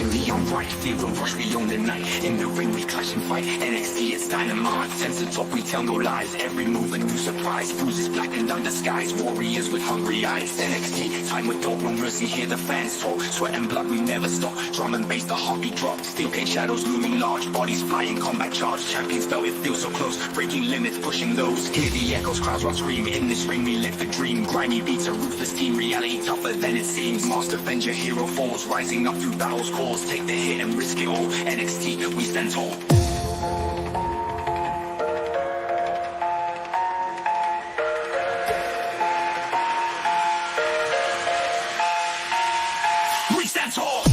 in the unright. Feel the rush, we own the night. In the ring, we clash and fight. NXT, it's dynamite. Sense the top, we tell no lies. Every move a new surprise. Bruises blackened under skies. Warriors with hungry eyes. NXT, time with dog, no mercy. Hear the fans talk. Sweat and blood, we never stop. Drum and bass, the heartbeat drops. Steel cage shadows looming large. Bodies flying, combat charge. Champions belt, it feels so close. Breaking limits, pushing those. Hear the echoes, crowds rock scream. In this ring, we live the dream. Grimy beats, a ruthless team. Reality tougher than it seems. Master Avenger, hero falls. Rising up through battle's cause. Take the hit and risk it all. NXT, we stand tall. We stand tall.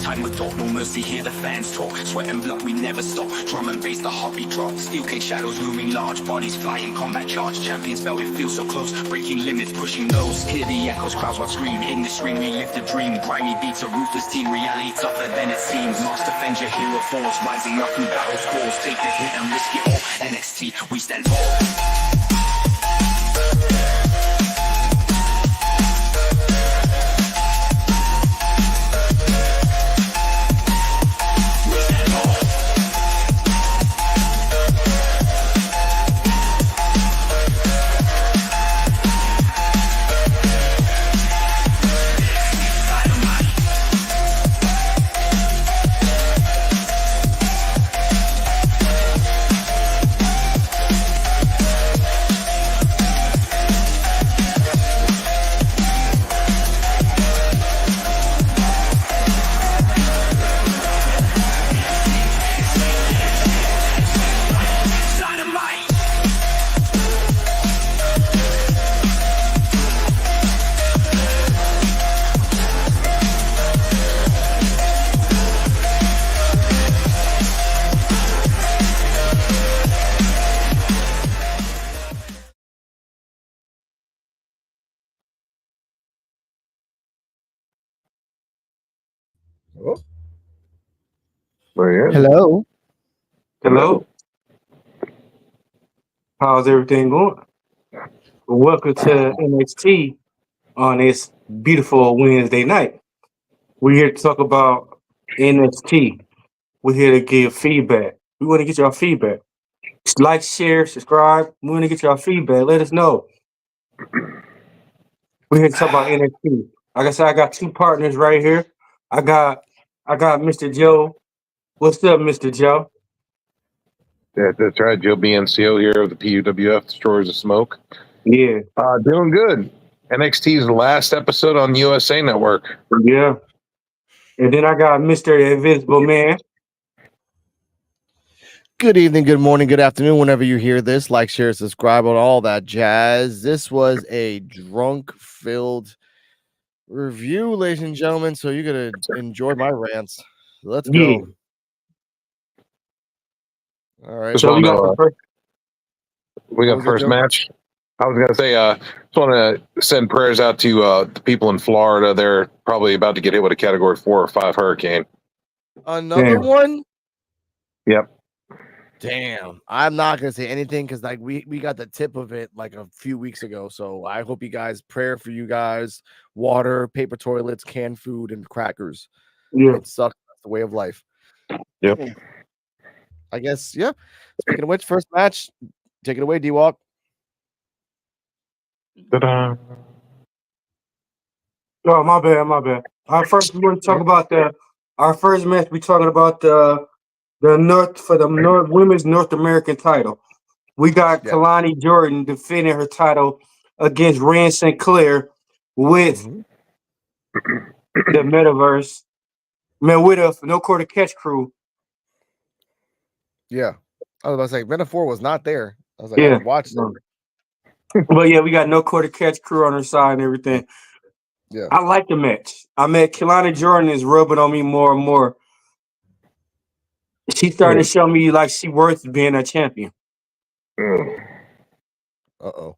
Time with thought, no mercy, hear the fans talk. Sweat and blood, we never stop. Drum and bass, the heartbeat drops. Steel cage shadows looming large. Bodies flying, combat charge. Champions belt, it feels so close. Breaking limits, pushing those. Hear the echoes, crowds rock scream. In this ring, we live the dream. Grimy beats, a ruthless team. Reality tougher than it seems. Master Avenger, hero falls. Rising up through battle's cause. Take the hit and risk it all. NXT, we stand tall. Oh. Where is Hello. Hello. How's everything going? Welcome to NXT on this beautiful Wednesday night. We're here to talk about NXT. We're here to give feedback. We want to get y'all feedback. Like, share, subscribe. We want to get y'all feedback. Let us know. We're here to talk about NXT. Like I said, I got two partners right here. I got Mr. Joe. What's up, Mr. Joe? That's right. Joe BNCO here of the PUWF Destroyers of Smoke. Yeah. Doing good. NXT's last episode on USA Network. Yeah. And then I got Mr. Invisible Man. Good evening, good morning, good afternoon. Whenever you hear this, like, share, subscribe, on all that jazz. This was a drunk-filled review, ladies and gentlemen. So you're gonna enjoy my rants. Let's go. Yeah. All right. So we got first match. I was gonna say, just want to send prayers out to the people in Florida. They're probably about to get hit with a Category 4 or 5 hurricane. Another one? Yep. Damn. I'm not gonna say anything because like we got the tip of it like a few weeks ago. So I hope you guys prayer for you guys. Water, paper toilets, canned food, and crackers. Yeah. It sucks. That's the way of life. Yep. I guess, yeah. Speaking of which, first match, take it away, D-Walk. Ta-da. Oh, my bad. First, we want to talk about our first match. We talking about the women's North American title. We got Yeah. Kalani Jordan defending her title against Rand Sinclair with the Metaverse. Man, with a no quarter catch crew. Yeah. I was about to say, Metaphor was not there. I was like, Yeah. I watched it. But yeah, we got no quarter catch crew on her side and everything. Yeah. I like the match. I mean, Kalani Jordan is rubbing on me more and more. She's starting to show me like she worth being a champion. Uh-oh.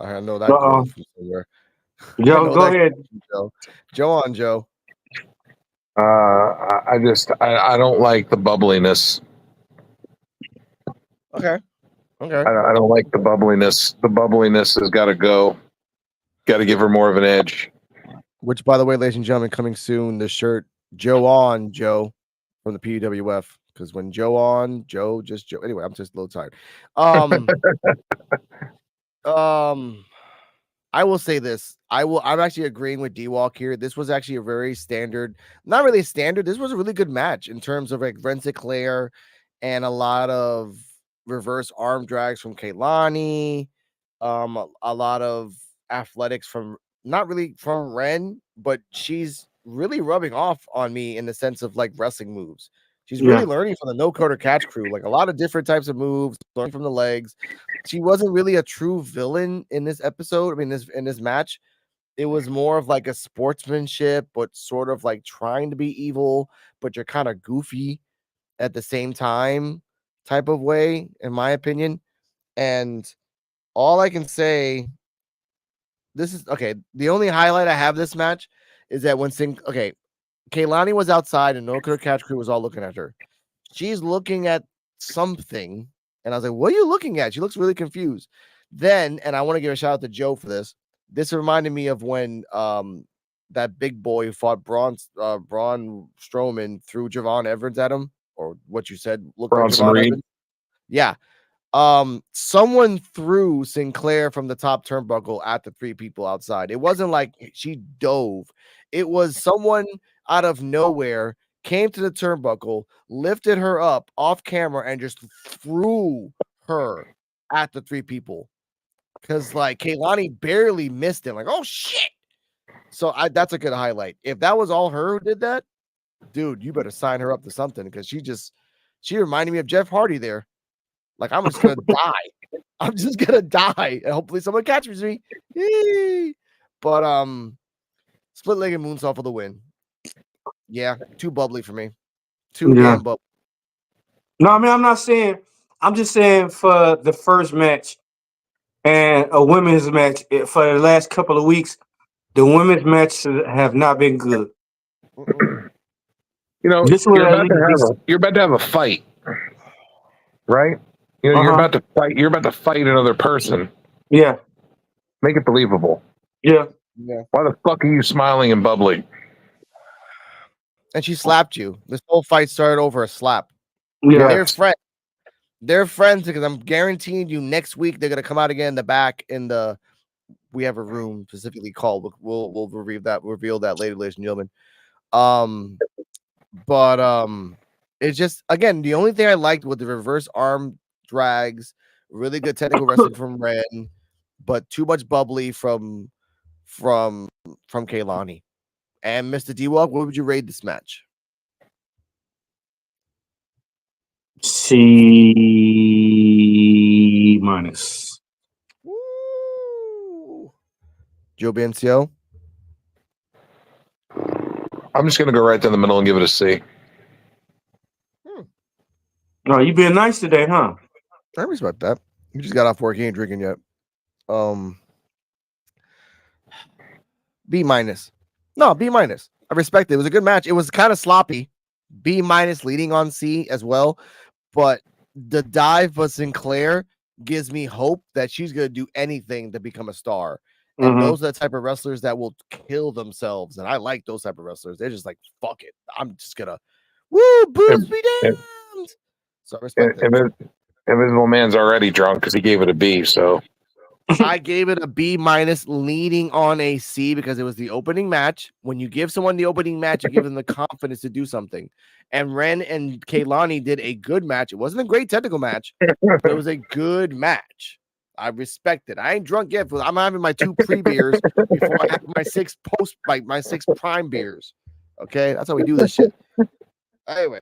I know that girl from somewhere. Joe, go ahead. Joe on Joe. I don't like the bubbliness. Okay. I don't like the bubbliness. The bubbliness has got to go. Got to give her more of an edge. Which, by the way, ladies and gentlemen, coming soon, the shirt Joe on Joe from the PWF. Because when Joe on, Joe just Joe. Anyway, I'm just a little tired. I will say this. I'm actually agreeing with D-Walk here. This was actually a very standard, not really standard. This was a really good match in terms of like Ren Sinclair and a lot of reverse arm drags from Kaylani. A lot of athletics from not really from Ren, but she's really rubbing off on me in the sense of like wrestling moves. She's really learning from the no quarter catch crew, like a lot of different types of moves, learning from the legs. She wasn't really a true villain in this episode. I mean, in this match, it was more of like a sportsmanship, but sort of like trying to be evil, but you're kind of goofy at the same time type of way, in my opinion. And all I can say, this is okay. The only highlight I have this match is that when Kaylani was outside and no quarter catch crew was all looking at her. She's looking at something, and I was like, "What are you looking at?" She looks really confused. Then, and I want to give a shout out to Joe for this. This reminded me of when that big boy who fought Braun Strowman threw Javon Evans at him, or what you said looked Bronson like Javon Reed. Evans. Yeah. Someone threw Sinclair from the top turnbuckle at the three people outside. It wasn't like she dove. It was someone out of nowhere came to the turnbuckle, lifted her up off camera, and just threw her at the three people. Because like Kaylani barely missed him. Like, oh shit. So that's a good highlight. If that was all her who did that, dude, you better sign her up to something because she reminded me of Jeff Hardy there. Like, I'm just gonna die. I'm just gonna die. And hopefully someone catches me. Yee. But split-legged moonsault for the win. Yeah, too bubbly for me. Too damn bubbly. No, I mean, I'm just saying for the first match and a women's match for the last couple of weeks, the women's matches have not been good. You know, This you're about to have a fight, right? You know, you're about to fight. You're about to fight another person. Yeah. Make it believable. Yeah. Why the fuck are you smiling and bubbly? And she slapped you. This whole fight started over a slap. Yeah. They're friends. They're friends because I'm guaranteeing you next week they're gonna come out again in the back in the. We have a room specifically called. We'll reveal that later, ladies and gentlemen. But it's just again the only thing I liked with the reverse arm drags, really good technical wrestling from Ren, but too much bubbly from Kaylani. And Mr. D-Walk, what would you rate this match? C minus. Woo. Joe Bencio? I'm just gonna go right down the middle and give it a C. No, you being nice today, huh? I respect that. You just got off work. He ain't drinking yet. B minus. No, B minus. I respect it. It was a good match. It was kind of sloppy. B- leading on C as well. But the dive by Sinclair gives me hope that she's going to do anything to become a star. And those are the type of wrestlers that will kill themselves. And I like those type of wrestlers. They're just like, fuck it. I'm just going to, woo, boobs be damned. So I respect that. Invisible Man's already drunk because he gave it a B. So I gave it a B- leading on a C because it was the opening match. When you give someone the opening match, you give them the confidence to do something. And Ren and Kaylani did a good match. It wasn't a great technical match, but it was a good match. I respect it. I ain't drunk yet. I'm having my 2 pre-beers before I have my 6 my 6 prime beers. Okay, that's how we do this shit. Anyway,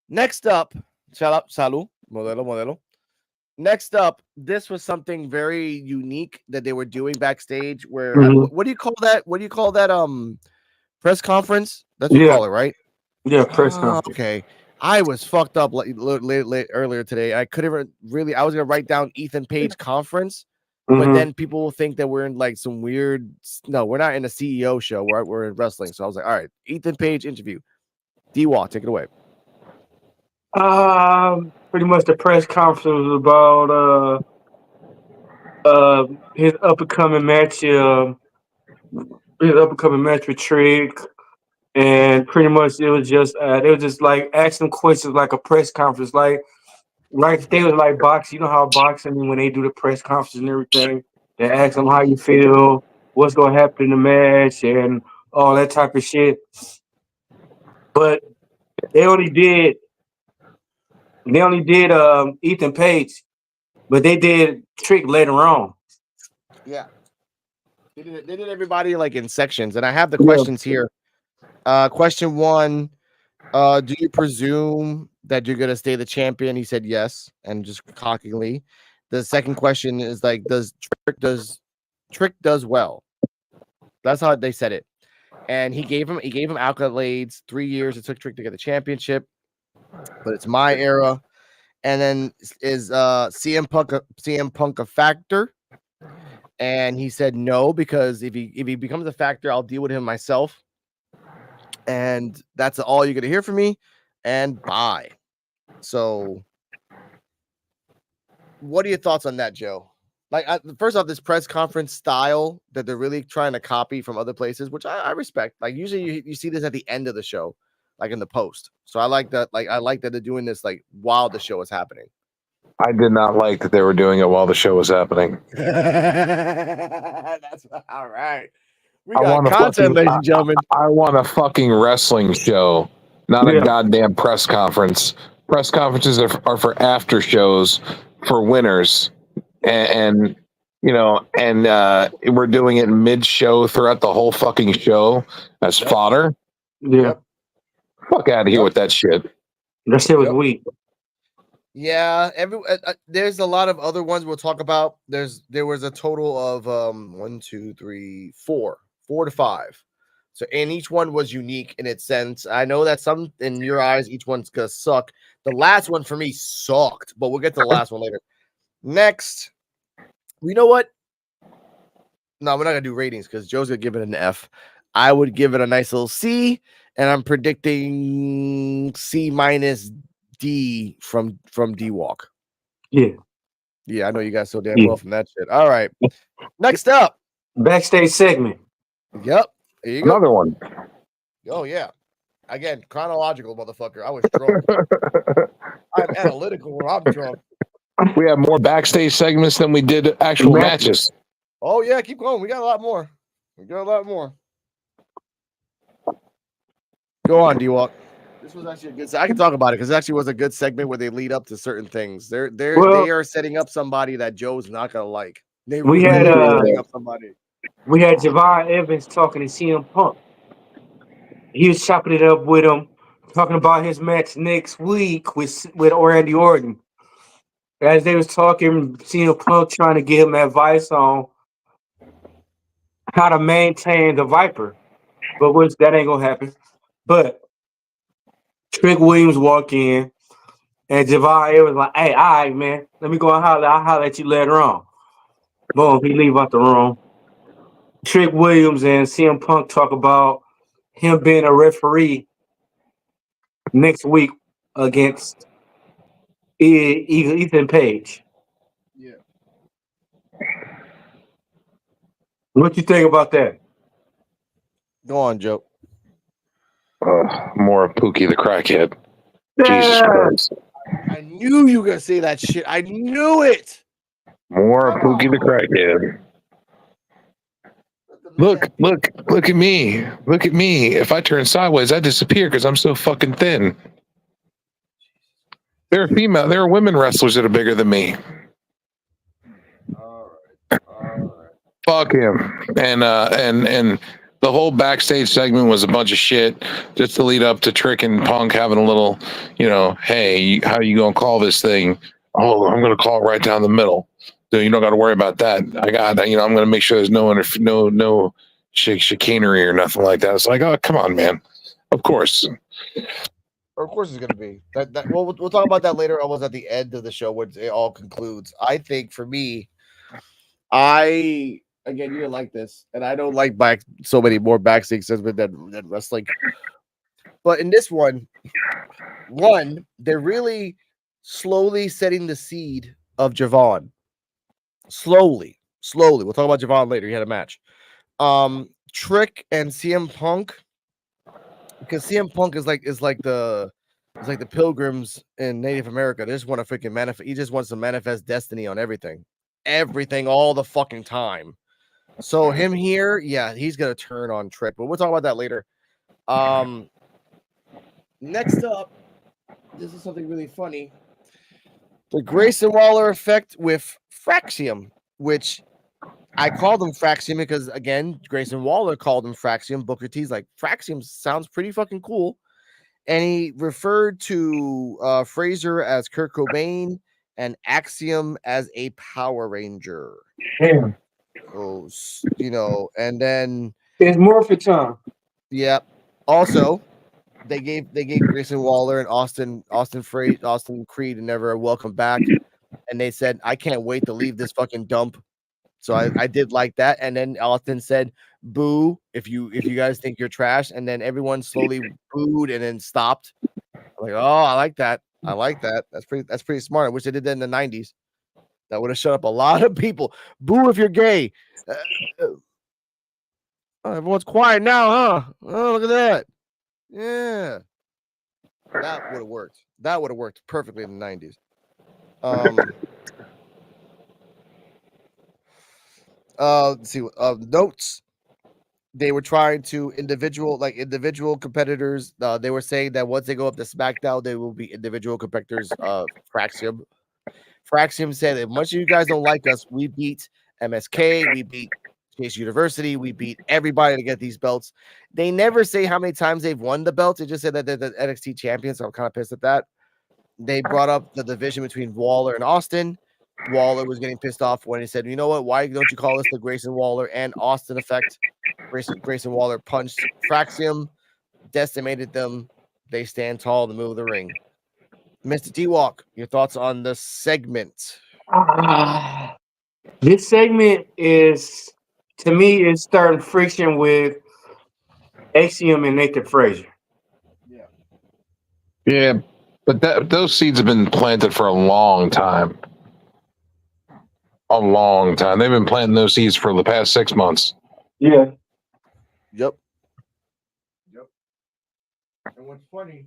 next up, shout out, salud, modelo. Next up, this was something very unique that they were doing backstage. Where what do you call that? What do you call that? Press conference. That's what you call it, right? Yeah, press conference. Okay. I was fucked up late earlier today. I couldn't really. I was gonna write down Ethan Page conference, but then people will think that we're in like some weird. No, we're not in a CEO show. We're in wrestling. So I was like, all right, Ethan Page interview. D-Walk, take it away. Pretty much the press conference was about his up and coming match. His up and coming match with Trick. And pretty much it was just like asking questions like a press conference, like they was like boxing. You know how boxing when they do the press conference and everything, they ask them how you feel, what's gonna happen in the match, and all that type of shit. But they only did Ethan Page, but they did Trick later on. Yeah, they did everybody like in sections, and I have the questions here. Question 1. Do you presume that you're gonna stay the champion? He said yes, and just cockingly. The second question is like, does Trick does well? That's how they said it. And he gave him accolades. 3 years it took Trick to get the championship, but it's my era. And then is CM Punk a factor? And he said no, because if he becomes a factor, I'll deal with him myself. And that's all you're gonna hear from me. And bye. So, what are your thoughts on that, Joe? Like, first off, this press conference style that they're really trying to copy from other places, which I respect. Like, usually you see this at the end of the show, like in the post. So I like that. Like, I like that they're doing this like while the show is happening. I did not like that they were doing it while the show was happening. That's all right. We got content, ladies and gentlemen. I want a fucking wrestling show, not a goddamn press conference. Press conferences are for after shows for winners, and you know, and we're doing it mid-show throughout the whole fucking show as fodder. Yeah, fuck out of here with that shit. That shit was weak. Yeah, there's a lot of other ones we'll talk about. There was a total of 1, 2, 3, 4 to 5. So, and each one was unique in its sense. I know that some in your eyes, each one's gonna suck. The last one for me sucked, but we'll get to the last one later. Next, you know what? No, we're not gonna do ratings because Joe's gonna give it an F. I would give it a nice little C, and I'm predicting C- D from D-Walk. Yeah, I know you guys so damn well from that shit. All right, next up, backstage segment. Yep, there you go. Another one. Oh yeah, again chronological, motherfucker. I was drunk. I'm analytical when I'm drunk. We have more backstage segments than we did actual matches. Oh yeah, keep going. We got a lot more. Go on, D-Walk. This was actually a good. I can talk about it because it actually was a good segment where they lead up to certain things. They are setting up somebody that Joe's not gonna like. We had Javon Evans talking to CM Punk. He was chopping it up with him, talking about his match next week with Randy Orton. As they was talking, CM Punk trying to give him advice on how to maintain the Viper, but that ain't gonna happen. But Trick Williams walk in, and Javon Evans like, "Hey, all right, man, let me go and holler. I'll holler at you later on." Boom, he leave out the room. Trick Williams and CM Punk talk about him being a referee next week against Ethan Page. Yeah. What you think about that? Go on, Joe. More of Pookie the crackhead. Jesus Christ. I knew you were gonna say that shit. I knew it. More of Pookie the crackhead. Look at me. Look at me. If I turn sideways, I disappear because I'm so fucking thin. There are women wrestlers that are bigger than me. All right. Fuck him. And the whole backstage segment was a bunch of shit just to lead up to Trick and Punk having a little, hey, how are you gonna call this thing? Oh, I'm gonna call it right down the middle. So you don't got to worry about that. I'm gonna make sure there's no chicanery or nothing like that. It's like, oh, come on, man. Of course. Of course, it's gonna be that. Well, we'll talk about that later. Almost at the end of the show, when it all concludes. I think for me, again, you didn't like this, and I don't like so many more backstage segments than wrestling. But in this one, they're really slowly setting the seed of Javon. Slowly. We'll talk about Javon later. He had a match. Trick and CM Punk, because CM Punk is like the Pilgrims in Native America. They just want to freaking manifest. He just wants to manifest destiny on everything, all the fucking time. So him here, yeah, he's gonna turn on Trick, but we'll talk about that later. Next up, this is something really funny. The Grayson Waller effect with Fraxium, which I called him Fraxium because, again, Grayson Waller called him Fraxium. Booker T's like, Fraxium sounds pretty fucking cool. And he referred to Fraser as Kurt Cobain and Axiom as a Power Ranger. Damn. Oh, and then it's more for time. Yeah. Also, they gave Grayson Waller and Austin Creed never a welcome back, and they said, I can't wait to leave this fucking dump. So I did like that. And then Austin said, boo, if you guys think you're trash, and then everyone slowly booed and then stopped. I'm like, oh, I like that. That's pretty smart. I wish they did that in the 90s. That would have shut up a lot of people. Boo if you're gay. Everyone's quiet now, huh? Oh, look at that. Yeah. That would have worked. That would have worked perfectly in the 90s. Let's see. Notes. They were trying to individual competitors. They were saying that once they go up to SmackDown, they will be individual competitors. Fraxium said, as much as you guys don't like us, we beat MSK, we beat Chase University, we beat everybody to get these belts. They never say how many times they've won the belts. They just said that they're the NXT champions. So I'm kind of pissed at that. They brought up the division between Waller and Austin. Waller was getting pissed off when he said, you know what? Why don't you call this the Grayson Waller and Austin effect? Grayson Waller punched Fraxium, decimated them. They stand tall in the middle of the ring. Mr. T-Walk, your thoughts on the segment? This segment is, to me, is starting friction with Axiom and Nathan Frazier. Yeah, but those seeds have been planted for a long time. A long time. They've been planting those seeds for the past 6 months. Yeah. Yep. And what's funny?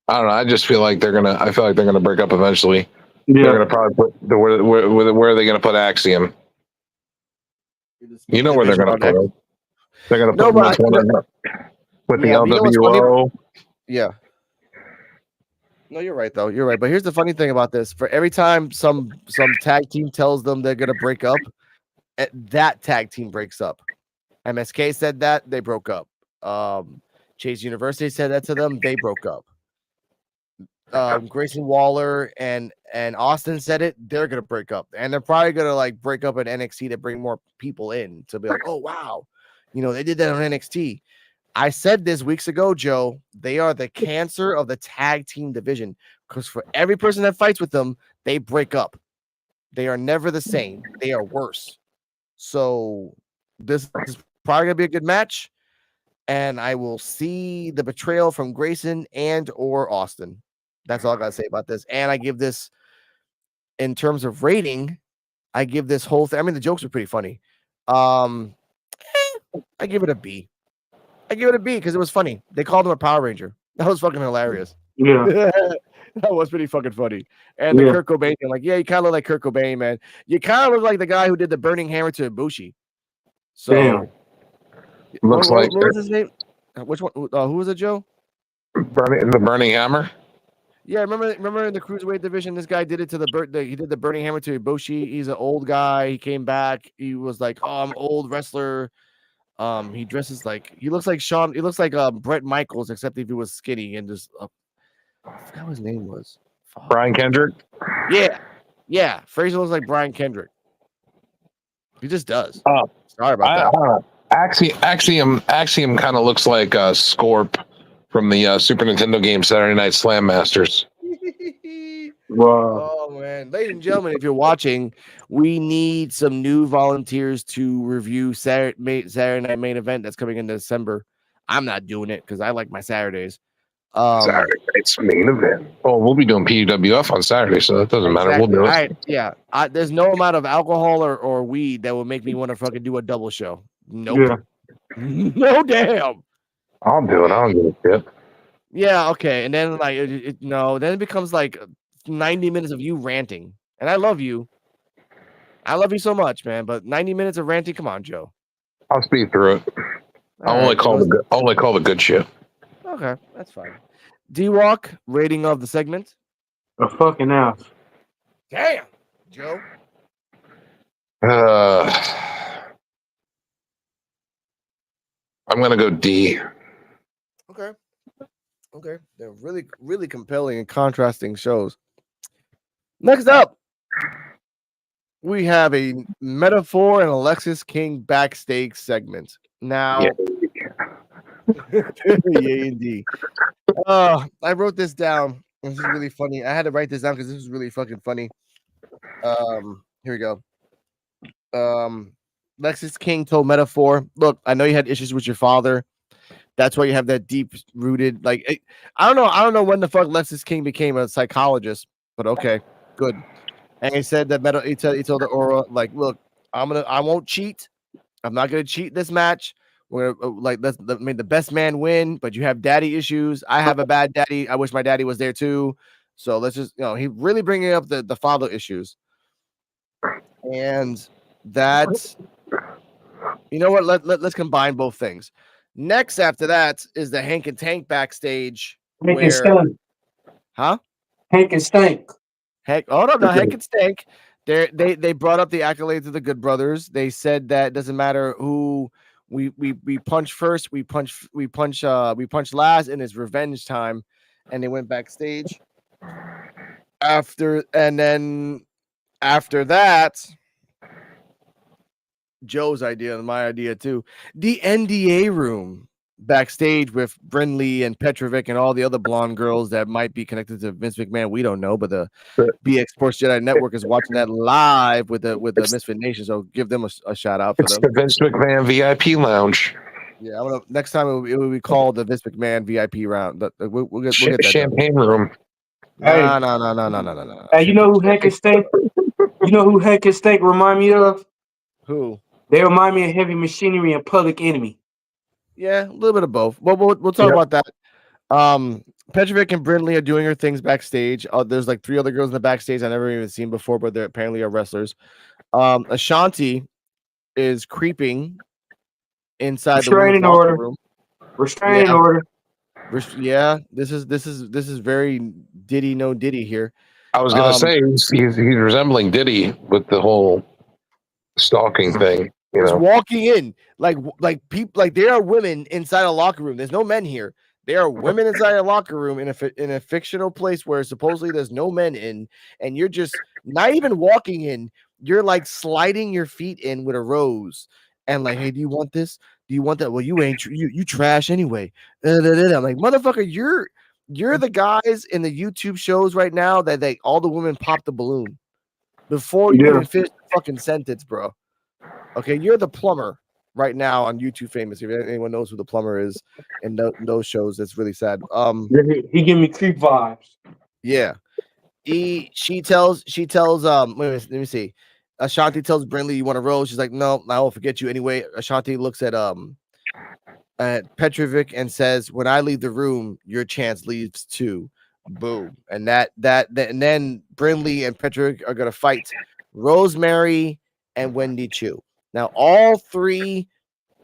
I don't know. I just feel like they're gonna break up eventually. Yeah. They're gonna probably put where are they gonna put Axiom? You know where they're gonna put him. They're gonna put him with the LWO. Yeah. No, you're right, though. You're right. But here's the funny thing about this. For every time some tag team tells them they're going to break up, that tag team breaks up. MSK said that. They broke up. Chase University said that to them. They broke up. Grayson Waller and Austin said it. They're going to break up. And they're probably going to break up at NXT to bring more people in to be like, oh, wow. They did that on NXT. I said this weeks ago, Joe, they are the cancer of the tag team division because for every person that fights with them, they break up. They are never the same. They are worse. So this is probably going to be a good match. and I will see the betrayal from Grayson and or Austin. That's all I gotta say about this. And I give this, in terms of rating, I give this whole thing. I mean, the jokes are pretty funny. I give it a B. I give it a B because it was funny. They called him a Power Ranger. That was fucking hilarious. Yeah. That was pretty fucking funny. And the Kurt Cobain thing, like, yeah, you kind of look like Kurt Cobain, man. You kind of look like the guy who did the burning hammer to Ibushi. So, Damn. Looks what like was his name? Which one? Who was it, Joe? the Burning Hammer. Yeah, remember in the cruiserweight division, this guy did it to he did the burning hammer to Ibushi. He's an old guy. He came back. He was like, "Oh, I'm an old wrestler." He dresses like he looks like Shawn. He looks like Brett Michaels, except if he was skinny and just I forgot what his name was. Fuck. Brian Kendrick. Yeah. Fraser looks like Brian Kendrick. He just does. Oh, sorry about that. Axiom kind of looks like Scorp from the Super Nintendo game Saturday Night Slam Masters. Wow. Oh man, ladies and gentlemen, if you're watching, we need some new volunteers to review Saturday Night Main Event that's coming in December. I'm not doing it because I like my Saturdays. Saturday Night's Main Event. Oh, we'll be doing PWF on Saturday, so that doesn't matter. We'll do it. There's no amount of alcohol or weed that will make me want to fucking do a double show. Nope. Yeah. No damn. I'll do it. I don't give a shit. Yeah, okay. And then like then it becomes like 90 minutes of you ranting. And I love you. I love you so much, man. But 90 minutes of ranting, come on, Joe. I'll speed through it. I'll only call the good shit. Okay, that's fine. D-Walk, rating of the segment? A fucking ass. Damn, Joe. I'm gonna go D. Okay. They're really, really compelling and contrasting shows. Next up, we have a Metaphor and Alexis King backstage segment. Now, yeah, indeed. I wrote this down. This is really funny. I had to write this down because this is really fucking funny. Here we go. Alexis King told Metaphor, "Look, I know you had issues with your father. That's why you have that deep-rooted, like, I don't know when the fuck Alexis King became a psychologist, but okay, good." And he said that he told the Aura, like, "Look, I won't cheat. I'm not gonna cheat this match. We're like, let's make the best man win. But you have daddy issues. I have a bad daddy. I wish my daddy was there too. So let's just, he really bringing up the father issues. And that's, you know what? Let's combine both things. Next after that is the Hank and Tank backstage. Hank and Stank. Huh? Hank and Stank. Hank and Stank. They brought up the accolades of the Good Brothers. They said that it doesn't matter who we punch first, we punch last, and it's revenge time. And they went backstage. After that, Joe's idea and my idea too. The NDA room backstage with Brinley and Petrovic and all the other blonde girls that might be connected to Vince McMahon. We don't know, but the BX Sports Jedi Network is watching that live with the Misfit Nation. So give them a shout out for them. The Vince McMahon VIP lounge. Yeah, next time it will be called the Vince McMahon VIP round. We'll get that champagne room. No. Hey, you know who Hank and Stank? You know who Hank and Stank remind me of? Who? They remind me of Heavy Machinery and Public Enemy. Yeah, a little bit of both. Well, we'll talk about that. Petrovic and Brinley are doing her things backstage. There's like 3 other girls in the backstage I never even seen before, but they apparently are wrestlers. Ashanti is creeping inside the women's locker room. Restraining order. Yeah, this is very Diddy no Diddy here. I was gonna say he's resembling Diddy with the whole stalking thing. Just walking in like people, like there are women inside a locker room. There's no men here. There are women inside a locker room in a fictional place where supposedly there's no men in, and you're just not even walking in. You're like sliding your feet in with a rose, and like, hey, do you want this? Do you want that? Well, you ain't you trash anyway. I'm like, motherfucker, you're the guys in the YouTube shows right now that all the women pop the balloon before you even finish the fucking sentence, bro. Okay, you're the plumber. right now on YouTube famous. If anyone knows who the plumber is in those shows, it's really sad. He give me creep vibes. Yeah. She tells let me see. Ashanti tells Brinley, "You want a rose?" She's like, "No, I will forget you anyway." Ashanti looks at Petrovic and says, "When I leave the room, your chance leaves too." Boom. And that and then Brinley and Petrovic are gonna fight Rosemary and Wendy Chu. Now all 3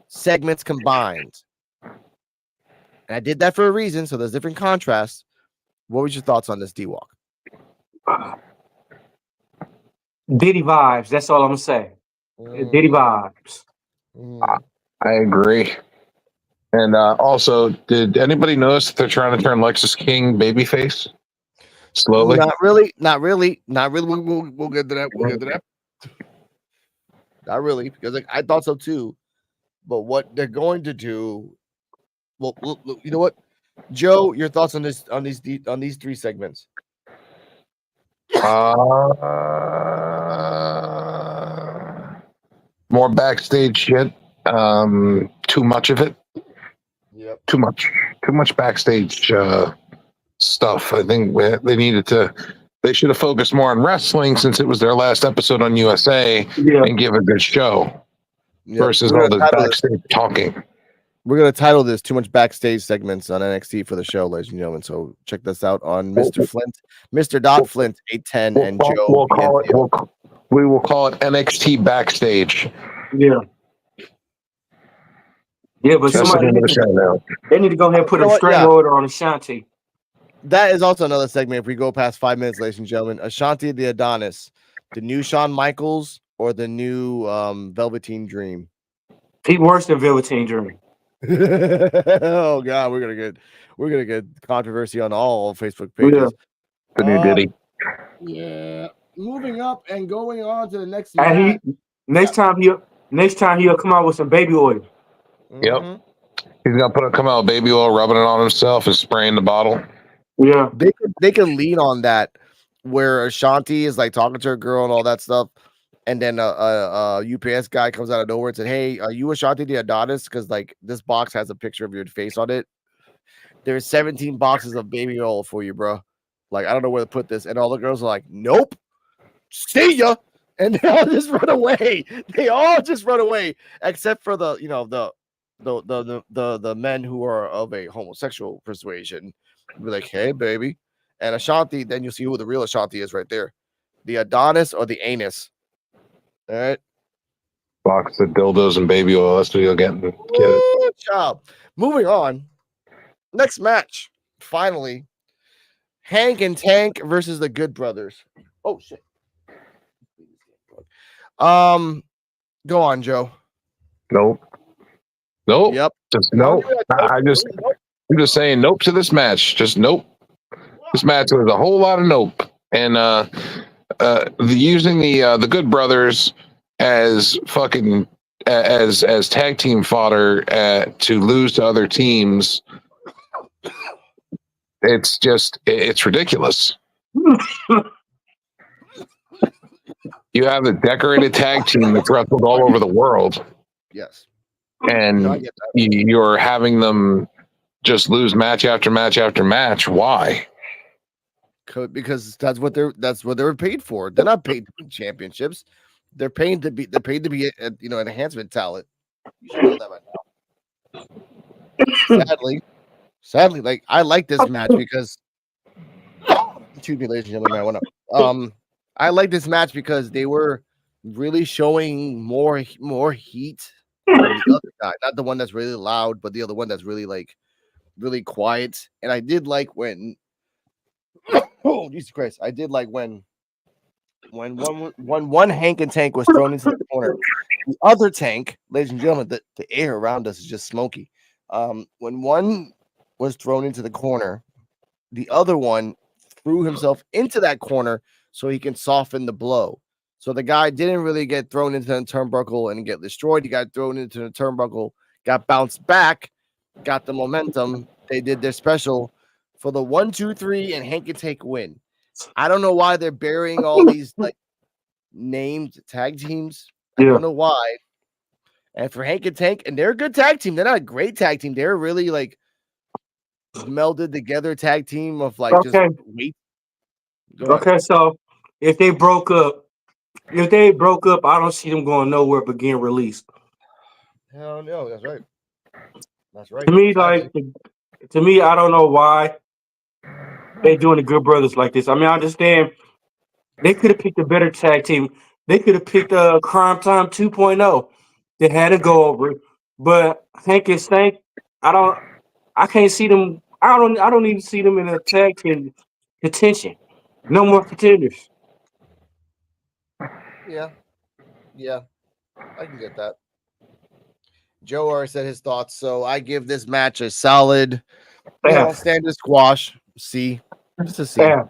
segments combined. And I did that for a reason, so there's different contrasts. What was your thoughts on this, D-Walk? Diddy vibes. That's all I'm gonna say. Diddy vibes. I agree. And also, did anybody notice that they're trying to turn Lexus King babyface? Slowly? Not really. We'll get to that. Not really, because like, I thought so too. But what they're going to do, well, you know what, Joe, your thoughts on these 3 segments? More backstage shit. Too much of it. Yep. Too much backstage stuff. I think they should have focused more on wrestling since it was their last episode on USA and give a good show versus all this backstage talking. We're gonna title this "Too Much Backstage Segments" on NXT for the show, ladies and gentlemen. So check this out on Mr. Flint, Mr. Flint 810, and Joe. We will call it NXT Backstage. Yeah. Yeah, but they need to go ahead and put a restraining order on Ashanti. That is also another segment. If we go past 5 minutes, ladies and gentlemen, Ashanti the Adonis, the new Shawn Michaels or the new Velveteen Dream? He worse than Velveteen Dream. Oh God, we're gonna get controversy on all Facebook pages. The new Diddy. Yeah. Moving up and going on to the next match. Next time he'll come out with some baby oil. Yep. He's gonna come out with baby oil, rubbing it on himself and spraying the bottle. Yeah. They can lean on that where Ashanti is like talking to her girl and all that stuff. And then a UPS guy comes out of nowhere and said, "Hey, are you Ashanti the Adonis? Because like this box has a picture of your face on it. There's 17 boxes of baby oil for you, bro. Like I don't know where to put this." And all the girls are like, "Nope, see ya," and they all just run away. They all just run away, except for the men who are of a homosexual persuasion. Be like, "Hey, baby," and Ashanti. Then you see who the real Ashanti is right there, the Adonis or the anus. All right. Box of dildos and baby oil. That's what you'll get. Job. Moving on. Next match. Finally. Hank and Tank versus the Good Brothers. Oh shit. Go on, Joe. Nope. Yep. Just nope. I'm just saying nope to this match. Just nope. This match was a whole lot of nope. And using the Good Brothers as fucking as tag team fodder to lose to other teams, it's ridiculous. You have the decorated tag team that's wrestled all over the world. Yes. And you're having them just lose match after match after match. Why? Because that's what they're paid for. They're not paid to win championships. They're paid to be an enhancement talent. You should know that by now. Sadly, like I like this match because excuse me, ladies and gentlemen, I went up. I like this match because they were really showing more heat than the other guy. Not the one that's really loud, but the other one that's really quiet. And I did like when oh Jesus Christ! I did like when one Hank and Tank was thrown into the corner. The other Tank, ladies and gentlemen, the air around us is just smoky. When one was thrown into the corner, the other one threw himself into that corner so he can soften the blow. So the guy didn't really get thrown into the turnbuckle and get destroyed. He got thrown into the turnbuckle, got bounced back, got the momentum. They did their special for the 1, 2, 3 and Hank and Tank win. I don't know why they're burying all these like named tag teams. I don't know why. And for Hank and Tank, and they're a good tag team. They're not a great tag team. They're really like melded together tag team of like just Okay. weight. Go ahead. Okay. So if they broke up, I don't see them going nowhere but getting released. Hell no, that's right. That's right. To me, Sadly. I don't know why they doing the Good Brothers like this. I mean, I understand they could have picked a better tag team. They could have picked Crime Time 2.0. They had to go over it. But Hank and Stank, I can't see them. I don't even see them in a tag team contention. No more contenders. Yeah. Yeah. I can get that. Joe already said his thoughts, so I give this match a solid, standard squash. C. Just a C. Yeah.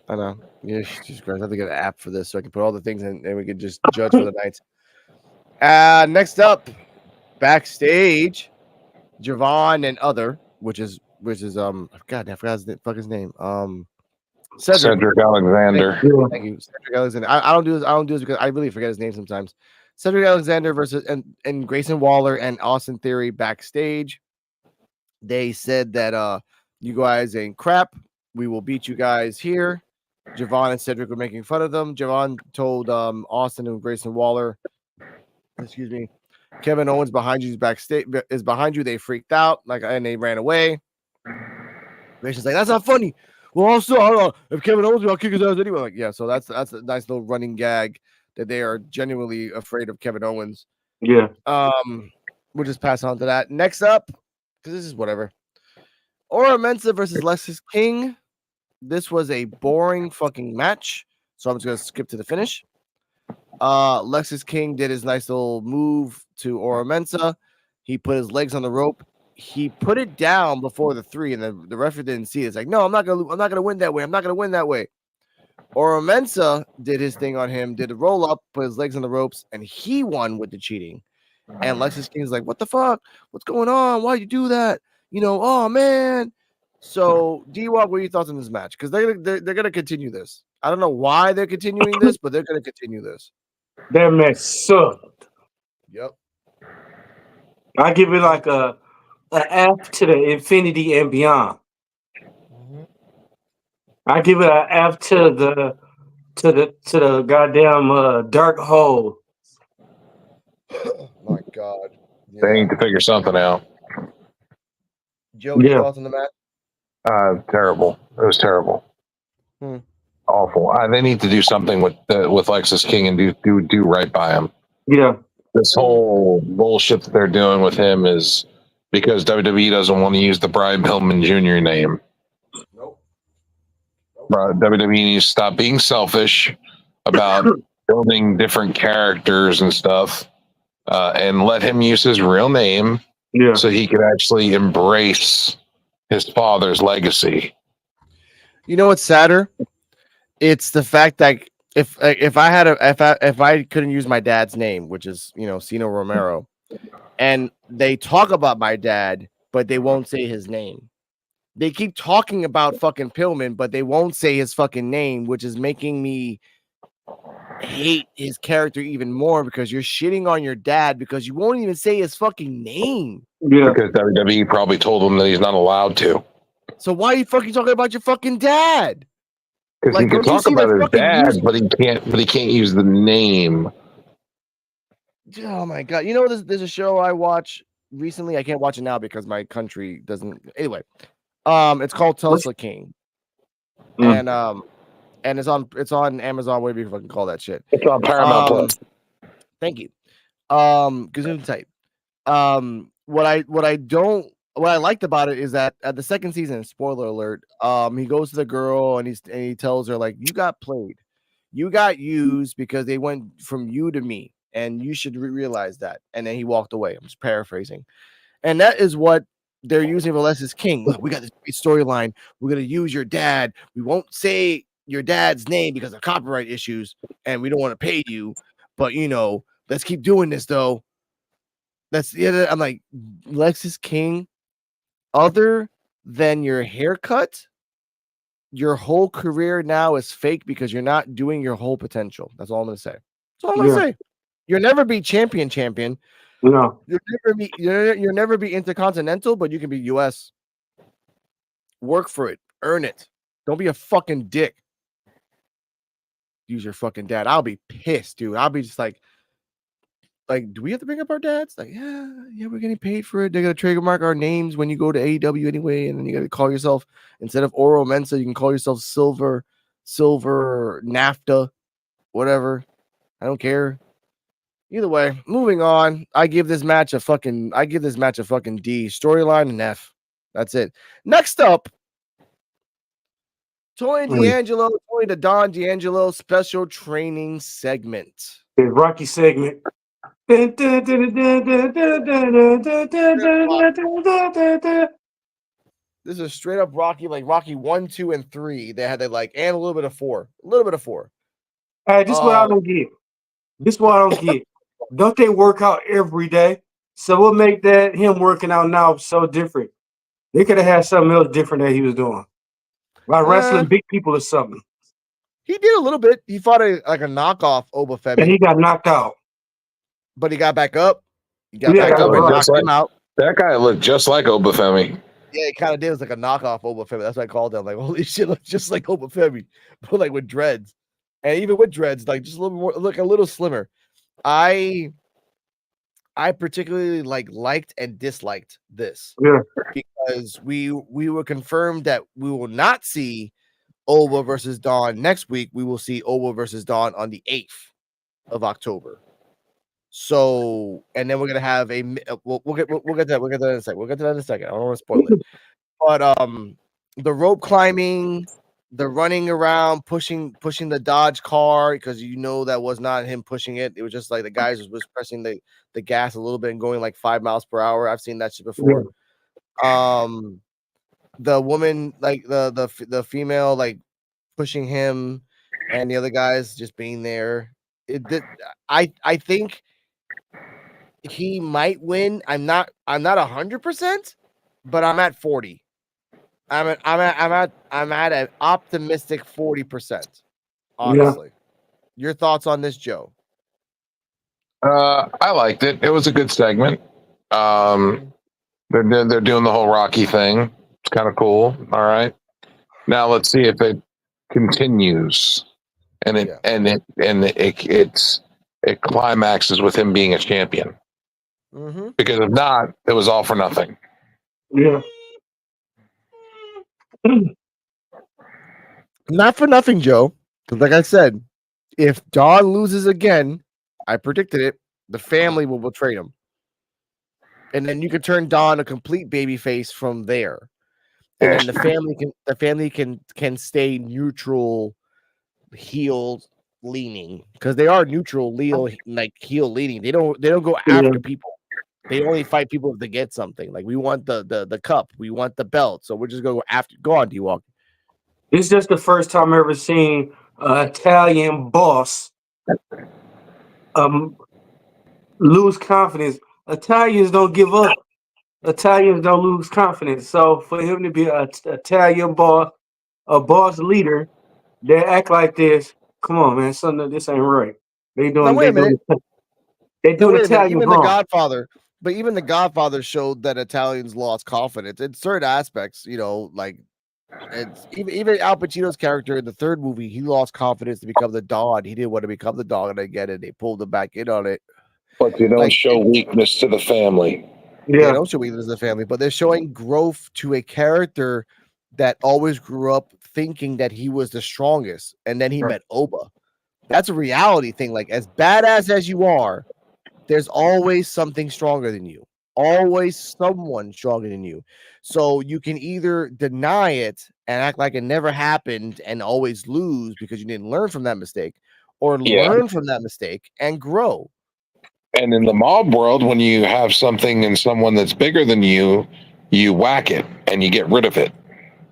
I know. Yeah, Jesus Christ. I have to get an app for this so I can put all the things in and we can just judge for the night. Next up, backstage, Javon and other, which is God, I forgot his name. Cedric Alexander. Thank you. Cedric Alexander. I don't do this because I really forget his name sometimes. Cedric Alexander versus and Grayson Waller and Austin Theory backstage. They said that you guys ain't crap. We will beat you guys here. Javon and Cedric were making fun of them. Javon told Austin and Grayson Waller, excuse me, Kevin Owens behind you is behind you. They freaked out and they ran away. Grayson's like, that's not funny. Well, also, I don't know if Kevin Owens, I'll kick his ass anyway. Like, yeah, so that's a nice little running gag that they are genuinely afraid of Kevin Owens. Yeah. We'll just pass on to that. Next up, because this is whatever. Ora Mensa versus Lexis King. This was a boring fucking match, so I'm just gonna skip to the finish. Lexis King did his nice little move to Ora Mensa. He put his legs on the rope. He put it down before the 3, and the referee didn't see it. It's like, no, I'm not gonna win that way. I'm not gonna win that way. Ora Mensa did his thing on him, did a roll up, put his legs on the ropes, and he won with the cheating. And Lexis King's like, what the fuck? What's going on? Why'd you do that? Oh man. So, D-Walk, what are your thoughts on this match? Because they're gonna continue this. I don't know why they're continuing this, but they're gonna continue this. That match sucked. Yep. I give it like a F to the infinity and beyond. Mm-hmm. I give it an F to the goddamn dark hole. My God. Yeah. They need to figure something out. Joe, your thoughts on the match? Terrible. It was terrible. Awful. They need to do something with Lexis King and do right by him. Yeah. This whole bullshit that they're doing with him is because WWE doesn't want to use the Brian Pillman Jr. name. Nope. WWE needs to stop being selfish about building different characters and stuff, and let him use his real name, so he can actually embrace his father's legacy. You know what's sadder? It's the fact that if I couldn't use my dad's name, which is Cino Romero, and they talk about my dad, but they won't say his name. They keep talking about fucking Pillman, but they won't say his fucking name, which is making me hate his character even more because you're shitting on your dad because you won't even say his fucking name. Yeah. Because WWE probably told him that he's not allowed to. So why are you fucking talking about your fucking dad? Because he can talk about his dad, but he can't use the name. Oh my God. There's a show I watch recently. I can't watch it now because my country doesn't. Anyway, it's called Tulsa King. And it's on Amazon, whatever you fucking call that shit. It's on Paramount Plus. Thank you. Gazoon type. What I liked about it is that at the second season, spoiler alert, he goes to the girl and he tells her, like, you got played. You got used because they went from you to me, and you should realize that. And then he walked away. I'm just paraphrasing. And that is what they're using for Lexis King. Look, we got this great storyline. We're going to use your dad. We won't say your dad's name because of copyright issues, and we don't want to pay you. But, let's keep doing this, though. I'm like, Lexis King, other than your haircut, your whole career now is fake because you're not doing your whole potential. That's all I'm going to say. That's all I'm going to say. You'll never be champion. No. You'll never be intercontinental, but you can be US. Work for it. Earn it. Don't be a fucking dick. Use your fucking dad. I'll be pissed, dude. I'll be just like, do we have to bring up our dads? Like, yeah, we're getting paid for it. They're gonna trademark our names when you go to AEW anyway, and then you gotta call yourself, instead of Oro Mensa, you can call yourself Silver NAFTA, whatever. I don't care. Either way, moving on. I give this match a fucking D. Storyline an F. That's it. Next up, Tony the Don D'Angelo special training segment. The Rocky segment. This is straight up Rocky, like Rocky 1, 2, and 3. They had and a little bit of 4. A little bit of 4. All right, this is what I don't get. Don't they work out every day? So what make that him working out now so different? They could have had something else different that he was doing. Like wrestling big people or something. He did a little bit. He fought a knockoff Oba Femi. And he got knocked out. But he got back up. He got back up and knocked him out. That guy looked just like Oba Femi. Yeah, he kind of did. It was like a knockoff Oba Femi. That's what I called him. Like, holy shit, looks just like Oba Femi. But like with dreads. And even with dreads, like just a little more, look a little slimmer. I particularly liked and disliked this. Yeah. Because we were confirmed that we will not see Oba versus Dawn next week. We will see Oba versus Dawn on the 8th of October. So, and then we're gonna have we'll get to that. We'll get to that in a second. We'll get to that in a second. I don't want to spoil it. But the rope climbing, the running around, pushing the Dodge car, because that was not him pushing it. It was just like the guys was pressing the gas a little bit and going like 5 miles per hour. I've seen that shit before. Yeah. The woman, like the female, like pushing him, and the other guys just being there. I think he might win. I'm not 100%, but I'm at 40. I'm at an optimistic 40%. Honestly, Your thoughts on this, Joe? I liked it. It was a good segment. They're doing the whole Rocky thing. It's kind of cool. All right. Now let's see if it continues, and it climaxes with him being a champion. Mm-hmm. Because if not, it was all for nothing. Yeah. Not for nothing, Joe. Because like I said, if Don loses again, I predicted it, the family will betray him. And then you can turn Don a complete babyface from there. And then the family can stay neutral, heel leaning. Because they are neutral, heel leaning. They don't go after people. They only fight people if they get something. Like, we want the cup, we want the belt, so we're just gonna go after. Go on, D-Walk. It's just the first time I've ever seen an Italian boss lose confidence. Italians don't give up. Italians don't lose confidence. So for him to be an Italian boss, a boss leader, they act like this. Come on, man, something this ain't right. They doing Italian even wrong. The Godfather. But even The Godfather showed that Italians lost confidence in certain aspects. Like it's even Al Pacino's character in the third movie, he lost confidence to become the Don. He didn't want to become the Don, and again, and they pulled him back in on it. But they don't show weakness to the family. Yeah, they don't show weakness to the family, but they're showing growth to a character that always grew up thinking that he was the strongest, and then he met Oba. That's a reality thing. Like, as badass as you are, there's always something stronger than you. Always someone stronger than you. So you can either deny it and act like it never happened and always lose because you didn't learn from that mistake, or learn from that mistake and grow. And in the mob world, when you have something and someone that's bigger than you, you whack it and you get rid of it.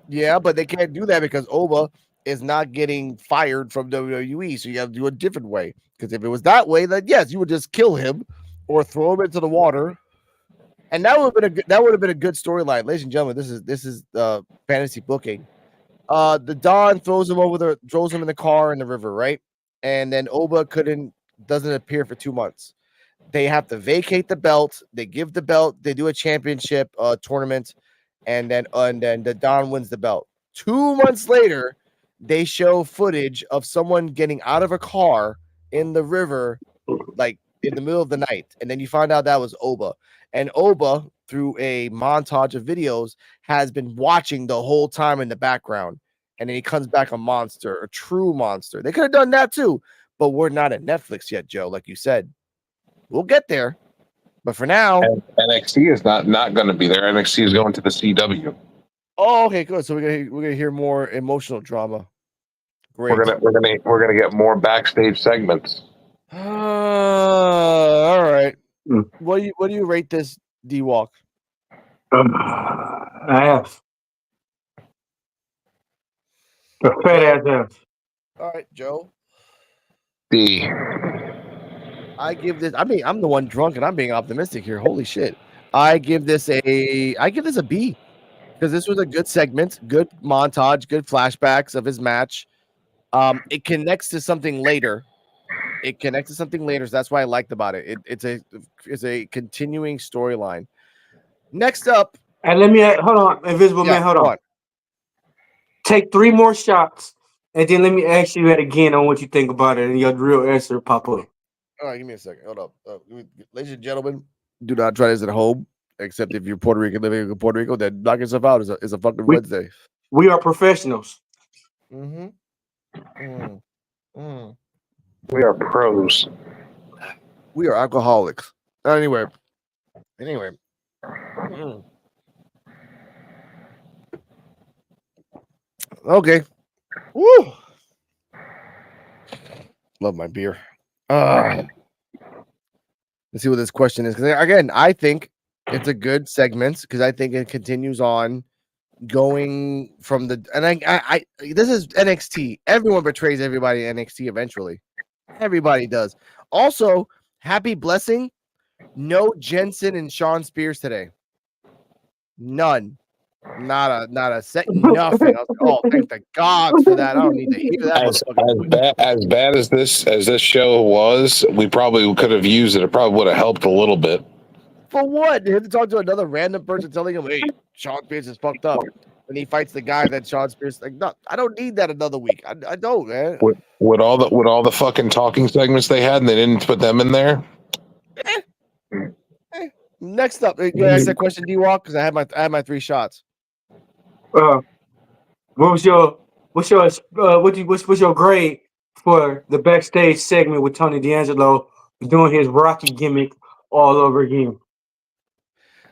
Yeah, but they can't do that because Oba is not getting fired from WWE. So you have to do a different way. Because if it was that way, then yes, you would just kill him or throw him into the water. And that would have been a good storyline, ladies and gentlemen. This is fantasy booking. The Don throws him in the car in the river, right? And then Oba couldn't doesn't appear for 2 months. They have to vacate the belt. They give the belt. They do a championship tournament, and then the Don wins the belt. 2 months later, they show footage of someone getting out of a car in the river, like in the middle of the night, and then you find out that was Oba. And Oba, through a montage of videos, has been watching the whole time in the background, and then he comes back a monster, a true monster. They could have done that too, but we're not at Netflix yet, Joe. Like you said, we'll get there, but for now, And NXT is not going to be there. NXT is going to the CW. oh, okay, good. So we're gonna hear more emotional drama. Great. We're gonna get more backstage segments. All right. Mm. What do you rate this D-Walk? Ass. A fat ass ass. All right, Joe. D. I give this. I mean, I'm the one drunk, and I'm being optimistic here. Holy shit! I give this a B, because this was a good segment, good montage, good flashbacks of his match. It connects to something later. So that's what I liked about it. It's a continuing storyline. Next up, And let me hold on, Invisible Man. Hold on. Take 3 more shots, and then let me ask you that again on what you think about it, and your real answer pop up. All right, give me a second. Hold up. Ladies and gentlemen, do not try this at home, except if you're Puerto Rican living in Puerto Rico, then knock yourself out. It's a fucking Wednesday. We are professionals. Mm-hmm. We are pros. We are alcoholics. Anyway. Okay. Woo. Love my beer. Let's see what this question is. Because again, I think it's a good segment because I think it continues on going from the and I this is NXT. Everyone betrays everybody in NXT eventually. Everybody does. Also, happy blessing. No Jensen and Sean Spears today. None. Not a set. Nothing. I was like, oh, thank the gods for that. I don't need to hear that. As bad as this show was, we probably could have used it. It probably would have helped a little bit. For what? You have to talk to another random person telling him, hey, Sean Spears is fucked up. When he fights the guy that Sean Spears, like, no, I don't need that another week. I don't, man. With all the fucking talking segments they had, and they didn't put them in there. Next up, you ask that question, D-Walk, because I had my 3 shots. What's your grade for the backstage segment with Tony D'Angelo doing his Rocky gimmick all over again?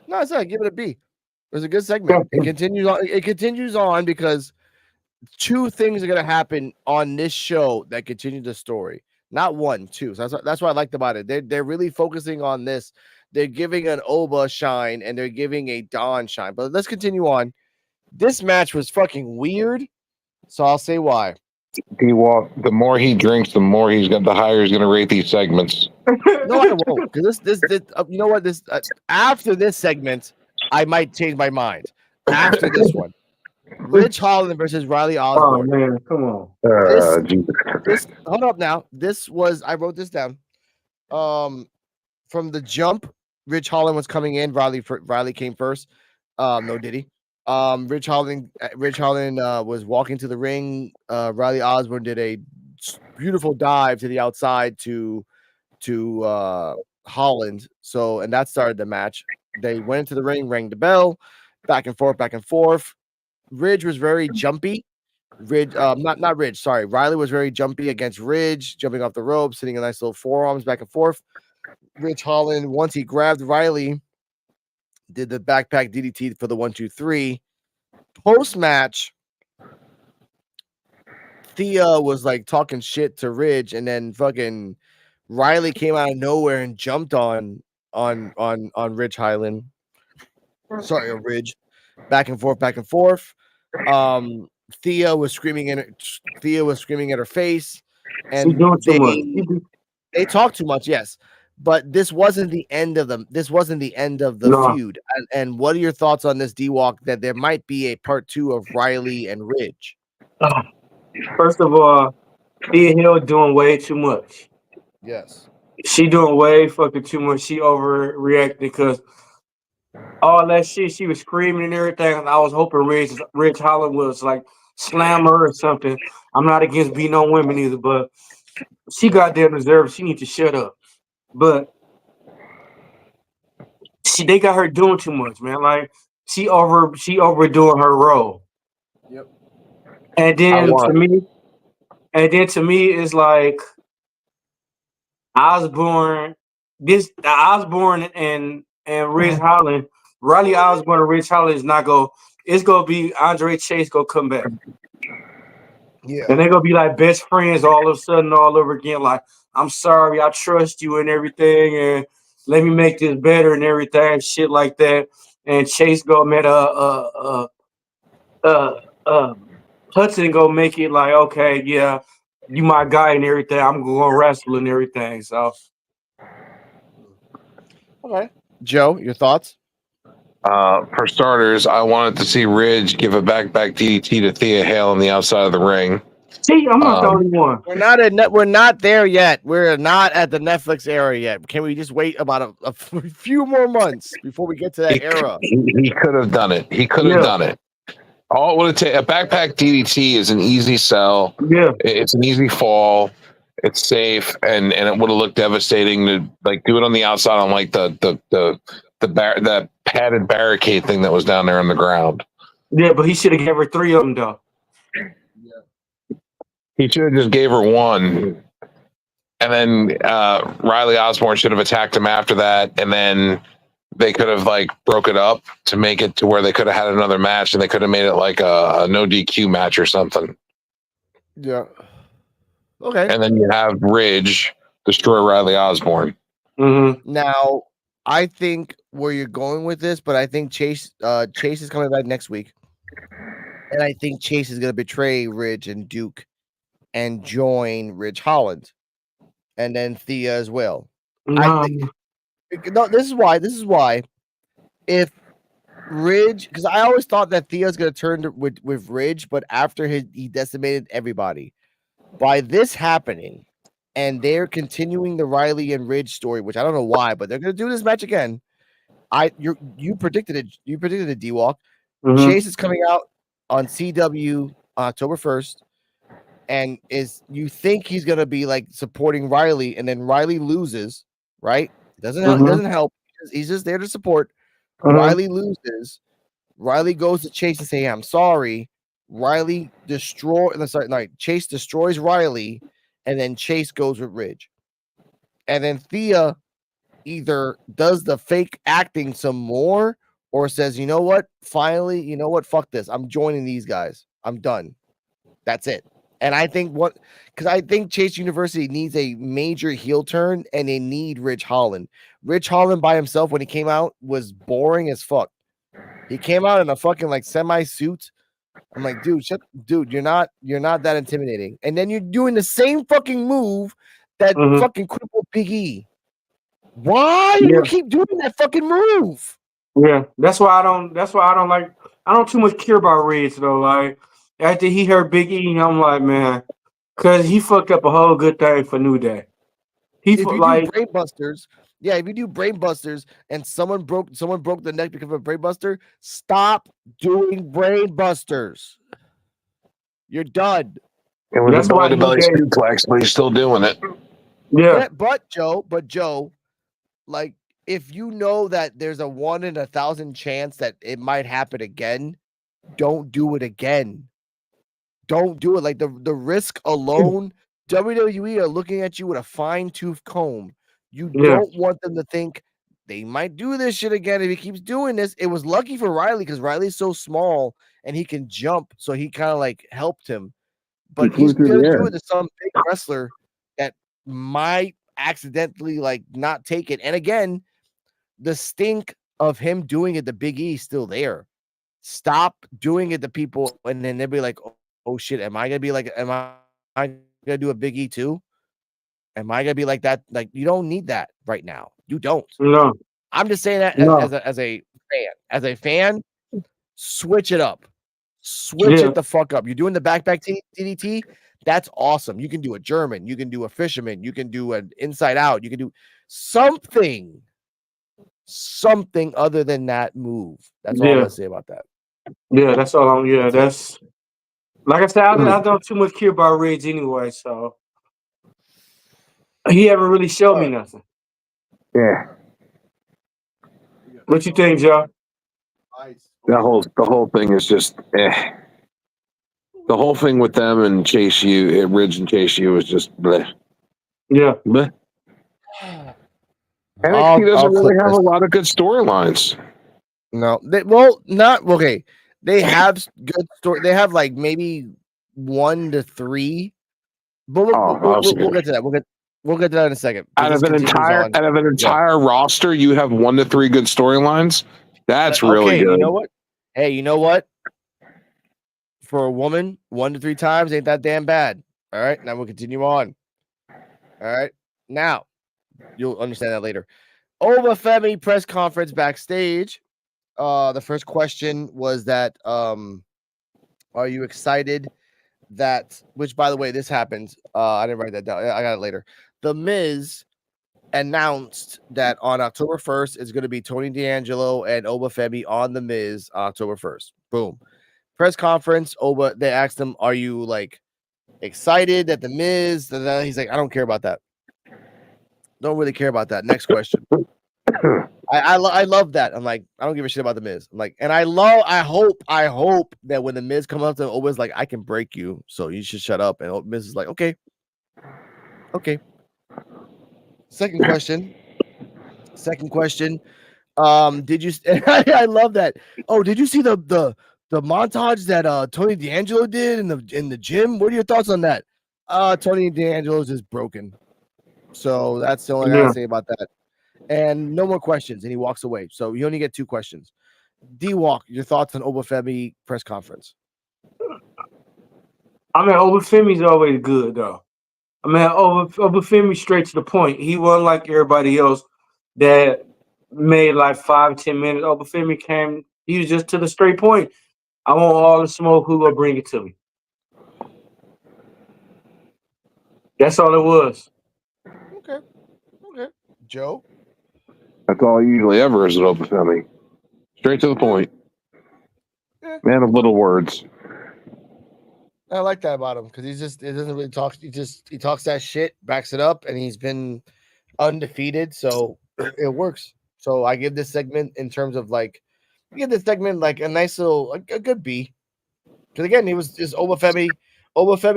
No, it's not. Give it a B. It was a good segment. It continues on because 2 things are going to happen on this show that continue the story. Not 1, 2. So that's what I liked about it. They're really focusing on this. They're giving an Oba shine and they're giving a Don shine. But let's continue on. This match was fucking weird, so I'll say why. D-Walk, the more he drinks, the higher he's gonna rate these segments. No, I won't. Because this you know what? This after this segment, I might change my mind. After this one, Ridge Holland versus Riley Osborne. Oh man, come on. This hold up now. I wrote this down. From the jump, Ridge Holland was coming in. Riley came first. No diddy. Ridge Holland was walking to the ring. Riley Osborne did a beautiful dive to the outside to Holland. And that started the match. They went into the ring, rang the bell, back and forth. Ridge was very jumpy. Not Ridge, sorry. Riley was very jumpy against Ridge, jumping off the ropes, hitting a nice little forearms back and forth. Ridge Holland, once he grabbed Riley, did the backpack DDT for the 1, 2, 3. Post-match, Thea was like talking shit to Ridge, and then fucking Riley came out of nowhere and jumped on Ridge Highland. Sorry, Ridge. Back and forth. Thea was screaming at her face, and they talked too much. Yes. But this wasn't the end of them. This wasn't the end of the feud. And what are your thoughts on this, D-Walk, that there might be a part 2 of Riley and Ridge? First of all, Thea Hill doing way too much. Yes. She doing way fucking too much. She overreacted because all that shit she was screaming and everything. I was hoping Ridge Holland was like slam her or something. I'm not against beating on women either, but she goddamn deserves. She needs to shut up. But they got her doing too much, man. Like she overdoing her role. Yep. And then to me it's like Osborne, Osborne and Ridge Holland, Riley Osborne and Ridge Holland is not go. It's gonna be Andre Chase go come back. Yeah. And they're gonna be like best friends all of a sudden, all over again. Like, I'm sorry, I trust you and everything, and let me make this better and everything, shit like that. And Chase go met Hudson go make it like, okay, yeah, you my guy and everything. I'm gonna wrestle and everything. So Okay. Joe, your thoughts? For starters, I wanted to see Ridge give a back DDT to Thea Hale on the outside of the ring. see, I'm not the only one. We're not there yet. We're not at the Netflix era yet. Can we just wait about a few more months before we get to that era? He could have done it. He could have done it. All it would take, a backpack DDT is an easy sell. Yeah. It's an easy fall. It's safe, and it would have looked devastating to like do it on the outside on like the padded barricade thing that was down there on the ground. Yeah, but he should have gave her 3 of them though. He should have just gave her one, and then Riley Osborne should have attacked him after that, and then they could have like broke it up to make it to where they could have had another match, and they could have made it like a no DQ match or something. Yeah. Okay. And then you have Ridge destroy Riley Osborne. Mm-hmm. Now, I think where you're going with this, but I think Chase is coming back next week, and I think Chase is going to betray Ridge and Duke and join Ridge Holland, and then Thea as well. No. No, this is why. If Ridge, because I always thought that Thea's going to turn with Ridge, but after he decimated everybody, by this happening, and they're continuing the Riley and Ridge story, which I don't know why, but they're going to do this match again. You predicted it. You predicted it, D-Walk. Mm-hmm. Chase is coming out on CW October 1st, and you think he's going to be like supporting Riley, and then Riley loses, right? Doesn't help. He's just there to support. Mm-hmm. Riley loses. Riley goes to Chase and say, "I'm sorry." Chase destroys Riley, and then Chase goes with Ridge. And then Thea either does the fake acting some more or says, you know what? Finally, fuck this. I'm joining these guys. I'm done. That's it. And I think because I think Chase University needs a major heel turn, and they need Ridge Holland. Ridge Holland by himself, when he came out, was boring as fuck. He came out in a fucking like semi suit. I'm like, dude, you're not that intimidating. And then you're doing the same fucking move that fucking crippled Big E. Why do you keep doing that fucking move? Yeah, that's why I don't like. I don't too much care about Ridge though. Like after he heard Big E, I'm like, man, because he fucked up a whole good thing for New Day. If you do brain busters, if you do brain busters and someone broke the neck because of a brain buster, stop doing brain busters. You're done. It was a belly suplex, but he's still doing it. Yeah. But Joe, like if you know that there's a 1 in 1,000 chance that it might happen again, don't do it again. Don't do it. Like the risk alone, WWE are looking at you with a fine-tooth comb. You don't want them to think they might do this shit again if he keeps doing this. It was lucky for Riley because Riley's so small and he can jump, so he kind of like helped him. But he's gonna do it to some big wrestler that might accidentally like not take it. And again, the stink of him doing it to Big E is still there. Stop doing it to people, and then they'll be like, oh shit, am I gonna do a Big E too? Am I gonna be like that? Like, you don't need that right now. You don't. No. I'm just saying that as a fan. As a fan, switch it up. Switch it the fuck up. You're doing the back DDT. That's awesome. You can do a German, you can do a fisherman, you can do an inside out, you can do something other than that move. That's all I'm Yeah, gonna say about that. yeah, that's all. Yeah, That's it. that's like I said. I don't too much care about Ridge anyway, so he haven't really showed me nothing. Yeah, What you think, Joe? the whole thing is just the whole thing with them and Chase U, Ridge and Chase U was just bleh. Yeah, Bleh. I'll NXT doesn't clip really have this. a lot of good storylines. No, not okay. They have good story. They have like maybe 1 to 3, but we'll get to that. We'll get to that in a second. Out of an entire roster, you have 1 to 3 good storylines. That's really good. You know what? Hey, you know what? For a woman, 1 to 3 times ain't that damn bad. All right, now we'll continue on. All right, now you'll understand that later. Femi press conference backstage. The first question was that are you excited that, which by the way, this happened. I didn't write that down. I got it later. The Miz announced that on October 1st it's going to be Tony D'Angelo and Femi on the Miz October 1st. Boom. Press conference. They asked him, are you like excited that the Miz? He's like, I don't care about that. Don't really care about that. Next question. I love that. I'm like, I don't give a shit about the Miz. I'm like, and I hope that when the Miz comes up to Oba's like, I can break you, so you should shut up. And Miz is like, okay. Second question. Did you? I love that. Oh, did you see the montage that Tony D'Angelo did in the gym? What are your thoughts on that? Tony D'Angelo is just broken. So that's the only thing I gotta say about that. And no more questions. And he walks away. So you only get 2 questions. D-Walk, your thoughts on Femi press conference? I mean, Femi's always good though. I mean, Femi straight to the point. He wasn't like everybody else that made like 5-10 minutes. Femi came. He was just to the straight point. I want all the smoke. Who gonna bring it to me? That's all it was. Okay. Joe? That's all he usually ever is at Femi. Straight to the point. Yeah. Man of little words. I like that about him because it doesn't really talk. He talks that shit, backs it up, and he's been undefeated, so it works. So I give this segment in terms of like, a nice little, a good B. Because again, he was just Femi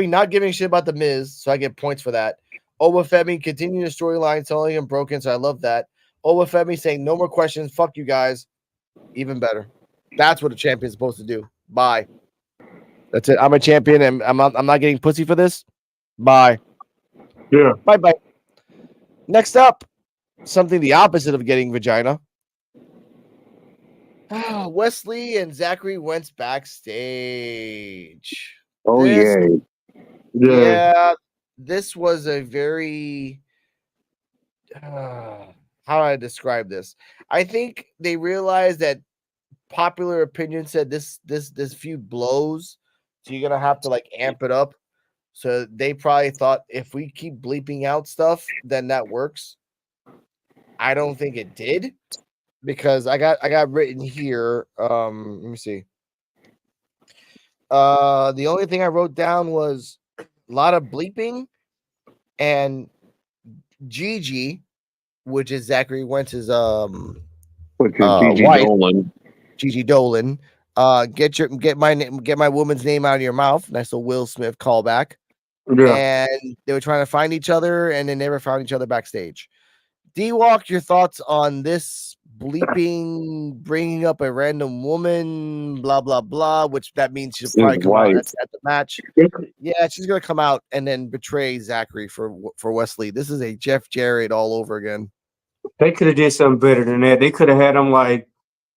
not giving a shit about the Miz, so I get points for that. Femi continuing the storyline, telling him broken, so I love that. Femi saying no more questions, fuck you guys, even better. That's what a champion's supposed to do. Bye. That's it. I'm a champion, and I'm not getting pussy for this. Bye. Yeah. Bye. Next up, something the opposite of getting vagina. Wesley and Zachary went backstage. Oh, yeah. Yeah. This was a very how do I describe this? I think they realized that popular opinion said this feud blows, so you're gonna have to like amp it up. So they probably thought if we keep bleeping out stuff, then that works. I don't think it did because I got written here. Let me see. The only thing I wrote down was a lot of bleeping and Gigi, which is Zachary Wentz's which is Gigi wife, Dolan. Gigi Dolan. Get my woman's name out of your mouth. Nice little Will Smith callback. Yeah. And they were trying to find each other, and they never found each other backstage. D-Walk, your thoughts on this bleeping, bringing up a random woman, blah, blah, blah, which that means she'll probably come out at the match. Yeah, she's going to come out and then betray Zachary for Wesley. This is a Jeff Jarrett all over again. They could have did something better than that. They could have had him like,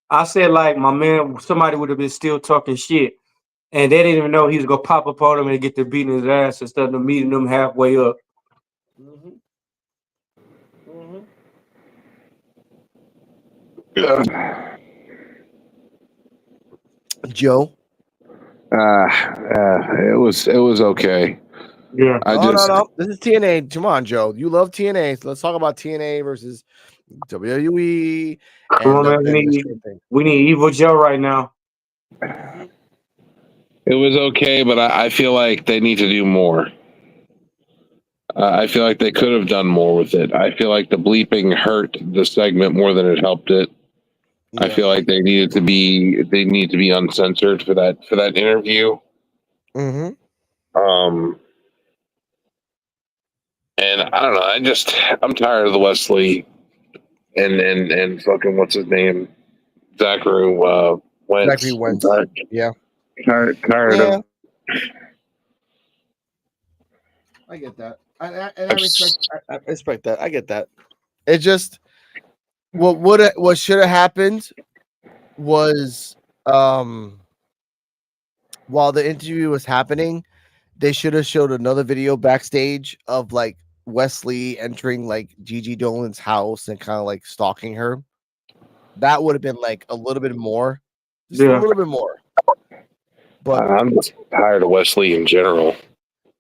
I said, like, my man, somebody would have been still talking shit. And they didn't even know he was going to pop up on him and get to beating his ass instead of meeting them halfway up. Joe? It was okay. Yeah. No. This is TNA. Come on, Joe. You love TNA. So let's talk about TNA versus WWE and Come on, we need Evil Joe right now. It was okay, but I feel like they need to do more. I feel like they could have done more with it. I feel like the bleeping hurt the segment more than it helped it. Yeah. I feel like they need to be uncensored for that interview. Mm-hmm. And I don't know. I'm tired of the Wesley and fucking what's his name, Zachary Wentz. Zachary Wentz. Yeah. Tired Yeah. of. I get that. I respect that. I get that. It just what should have happened was while the interview was happening, they should have showed another video backstage of like Wesley entering like Gigi Dolan's house and kind of like stalking her. That would have been like a little bit more, just a little bit more. But I'm just tired of Wesley in general.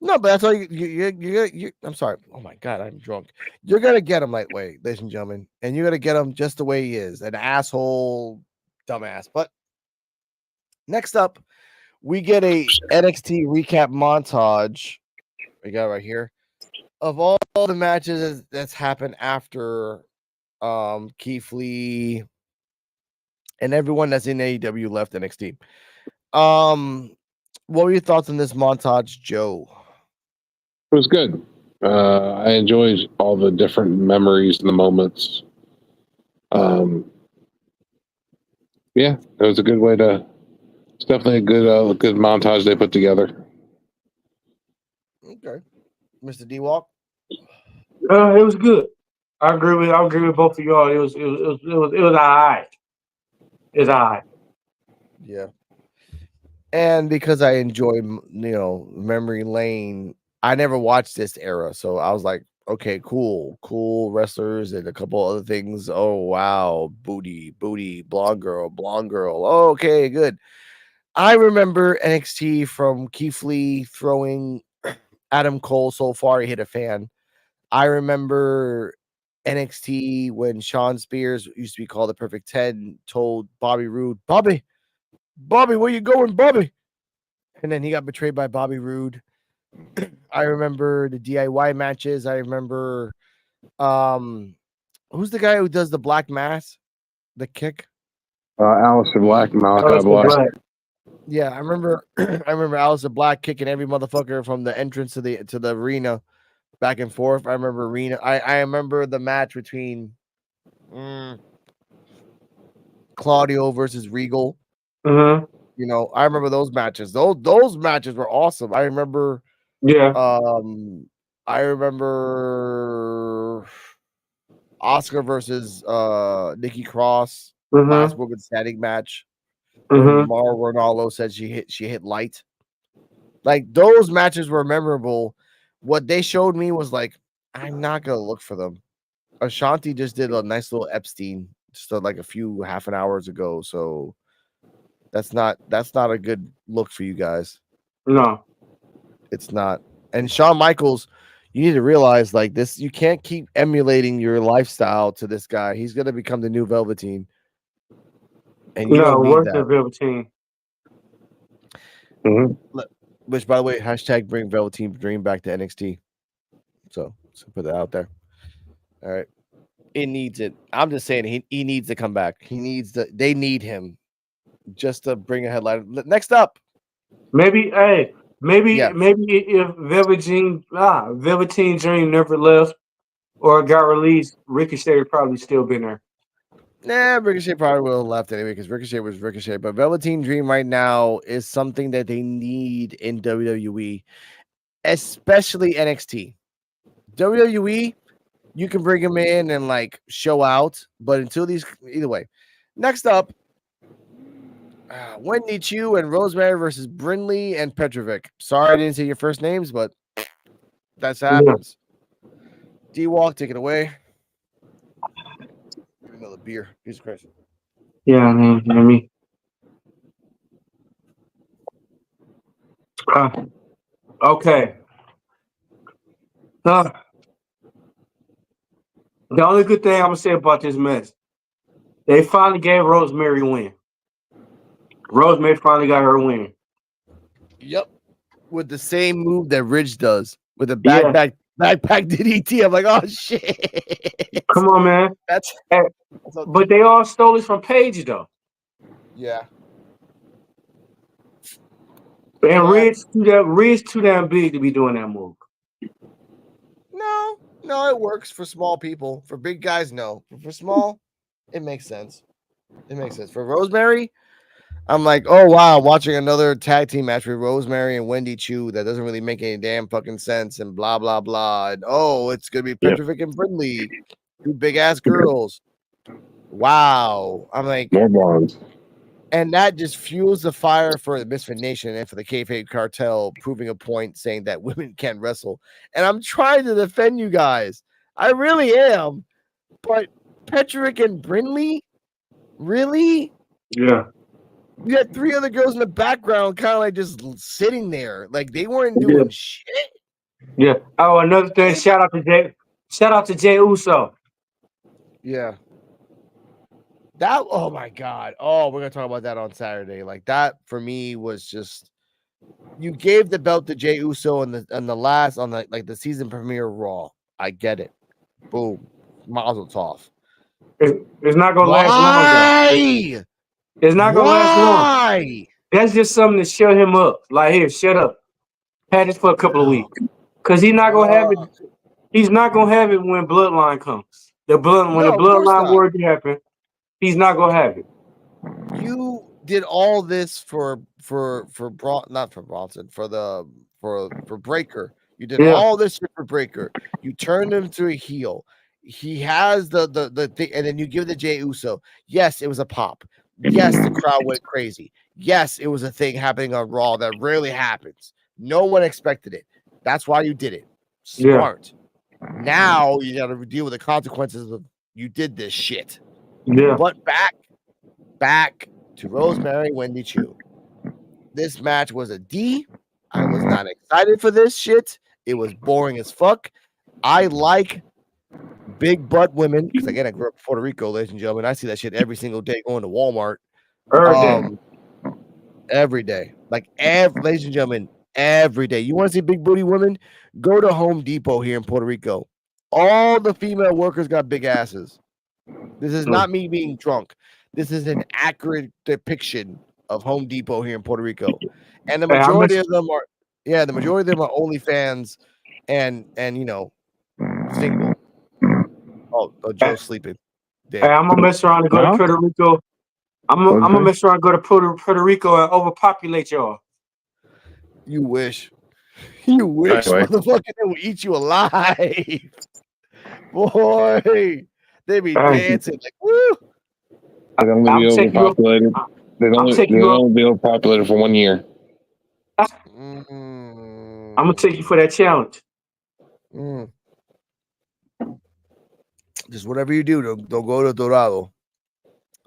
No, but that's all you. I'm sorry. Oh my god, I'm drunk. You're gonna get him lightweight, ladies and gentlemen, and you're gonna get him just the way he is, an asshole, dumbass. But next up, we get a NXT recap montage. We got right here of all the matches that's happened after Keith Lee and everyone that's in AEW left NXT. What were your thoughts on this montage, Joe? It was good. I enjoyed all the different memories and the moments. Yeah, it was a good way to. It's definitely a good montage they put together. Okay, Mr. D-Walk. It was good. I agree with both of y'all. It was alright. It's alright. Yeah. And because I enjoy, memory lane, I never watched this era. So I was like, okay, cool wrestlers and a couple other things. Oh, wow. Booty, blonde girl. Oh, okay, good. I remember NXT from Keith Lee throwing Adam Cole so far he hit a fan. I remember NXT when Sean Spears used to be called the Perfect 10 told Bobby Roode, Bobby, where you going, Bobby? And then he got betrayed by Bobby Roode. I remember the DIY matches. I remember who's the guy who does the black mass? The kick? Alistair Black, Malachi Black. Yeah, I remember I remember Alistair Black kicking every motherfucker from the entrance to the arena back and forth. I remember the match between Claudio versus Regal. Mm-hmm. I remember those matches. Those matches were awesome. I remember. Yeah. I remember Oscar versus Nikki Cross last women's standing match. When Mara Ronaldo said she hit light. Like those matches were memorable. What they showed me was like, I'm not gonna look for them. Ashanti just did a nice little Epstein just like a few half an hours ago. So that's not a good look for you guys. No, it's not. And Shawn Michaels, you need to realize like this, you can't keep emulating your lifestyle to this guy. He's gonna become the new Velveteen. And you don't need that. The Velveteen. Mm-hmm. Which, by the way, hashtag bring Velveteen Dream back to NXT. So put that out there. All right. It needs it. I'm just saying he needs to come back. They need him just to bring a headline. Next up. Maybe if Velveteen Dream never left or got released, Ricochet would probably still been there. Nah, Ricochet probably would have left anyway because Ricochet was Ricochet. But Velveteen Dream right now is something that they need in WWE, especially NXT. WWE, you can bring him in and like show out, but either way. Next up, Wendy Chu and Rosemary versus Brindley and Petrovic. Sorry I didn't say your first names, but that's happens. Yeah. D-Walk, take it away. Give me another beer. Jesus Christ. Yeah, me. Okay. Uh, the only good thing I'm gonna say about this match, they finally gave Rosemary a win. Rosemary finally got her win. Yep. With the same move that Ridge does with a Yeah. backpack DDT. I'm like, oh shit. Come on, man. That's But they all stole it from Paige, though. yeah. And Ridge too damn big to be doing that move. No, it works for small people. For big guys, no. For small, it makes sense. It makes sense. For Rosemary, I'm like, oh wow, watching another tag team match with Rosemary and Wendy Chu that doesn't really make any damn fucking sense and blah blah blah. And oh, it's gonna be Petrovic and Brindley, two big ass girls. Wow. I'm like, and that just fuels the fire for the Misfit Nation and for the Kayfabe Cartel, proving a point saying that women can't wrestle. And I'm trying to defend you guys. I really am. But Petrovic and Brindley, really? Yeah. You had three other girls in the background, kind of like just sitting there, like they weren't doing shit. Yeah. Oh, another thing. Shout out to Jay Uso. Yeah. That. Oh my god. Oh, we're gonna talk about that on Saturday. Like that for me was just. You gave the belt to Jay Uso on the season premiere Raw. I get it. Boom. Mazel tov. It's not gonna last long. Though. It's not gonna last long. That's just something to shut him up. Like, here, shut up. Had this for a couple of weeks. Because he's not gonna have it. He's not gonna have it when Bloodline comes. When the Bloodline war happen, he's not gonna have it. You did all this for Breaker. You did all this for Breaker. You turned him to a heel. He has the thing, and then you give the Jey Uso. Yes, it was a pop. Yes, the crowd went crazy. Yes, it was a thing happening on Raw that rarely happens. No one expected it. That's why you did it. Smart. Yeah. Now you got to deal with the consequences of you did this shit. Yeah. But back to Rosemary Wendy Chu. This match was a D. I was not excited for this shit. It was boring as fuck. I like big butt women because again, I grew up in Puerto Rico, ladies and gentlemen. I see that shit every single day going to Walmart. Every day. Ladies and gentlemen, every day. You want to see big booty women? Go to Home Depot here in Puerto Rico. All the female workers got big asses. This is not me being drunk. This is an accurate depiction of Home Depot here in Puerto Rico. And the majority of them are OnlyFans and single. Oh, Joe's sleeping. Damn. Hey, I'm gonna mess around and go to Puerto Rico. I'm gonna mess around and go to Puerto Rico and overpopulate y'all. You wish. You wish, motherfucker, they would eat you alive. Boy, they be dancing like woo. They'd only be overpopulated. They'd only be overpopulated for 1 year. I'm gonna take you for that challenge. Just whatever you do, don't go to Dorado.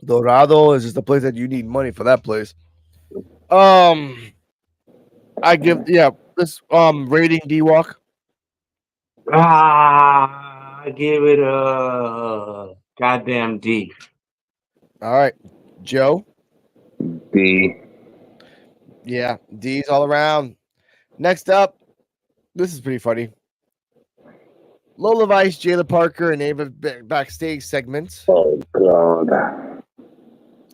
Dorado is just the place that you need money for that place. I give this rating D-Walk. I give it a goddamn D. All right, Joe. D. Yeah, D's all around. Next up, this is pretty funny. Lola Vice, Jayla Parker, and Ava backstage segments. Oh God.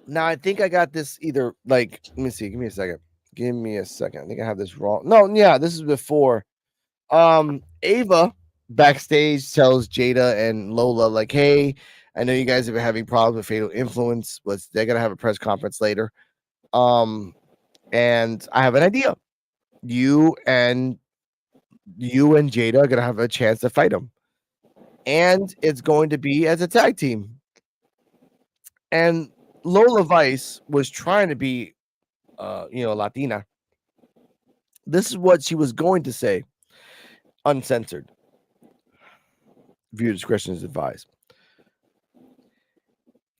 Now I think I got this either let me see. Give me a second. I think I have this wrong. No, yeah, this is before. Ava backstage tells Jada and Lola like, "Hey, I know you guys have been having problems with Fatal Influence, but they're gonna have a press conference later. And I have an idea. You and Jada are gonna have a chance to fight them, and it's going to be as a tag team." And Lola Vice was trying to be, Latina. This is what she was going to say, uncensored. Viewer discretion is advised.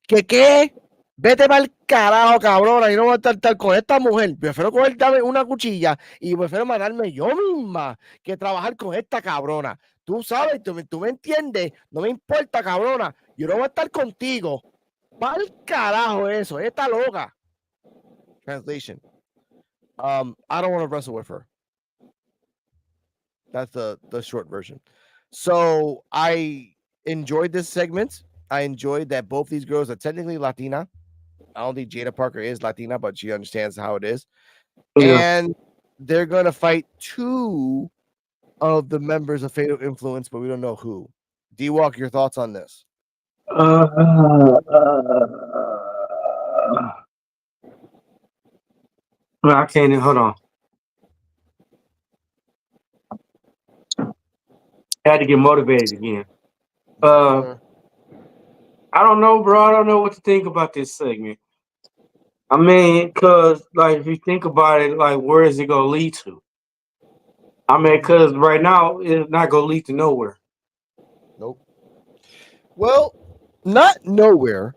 ¿Qué? Vete para el carajo, cabrona. Y no voy a estar con esta mujer. Prefiero cogerme una cuchilla y prefiero matarme yo misma que trabajar con esta cabrona. Tú sabes, tú me entiendes. No me importa, cabrona. Yo no voy a estar contigo. Pa'l carajo eso. Esta loca. Translation. I don't want to wrestle with her. That's the short version. So I enjoyed this segment. I enjoyed that both these girls are technically Latina. I don't think Jada Parker is Latina, but she understands how it is. Yeah. And they're going to fight two of the members of Fatal Influence, but we don't know who. D-Walk, your thoughts on this? I can't. Hold on. I had to get motivated again. I don't know, bro. I don't know what to think about this segment. I mean, cause like if you think about it, like where is it gonna lead to? I mean, cause right now it's not gonna lead to nowhere. Nope. Well, not nowhere.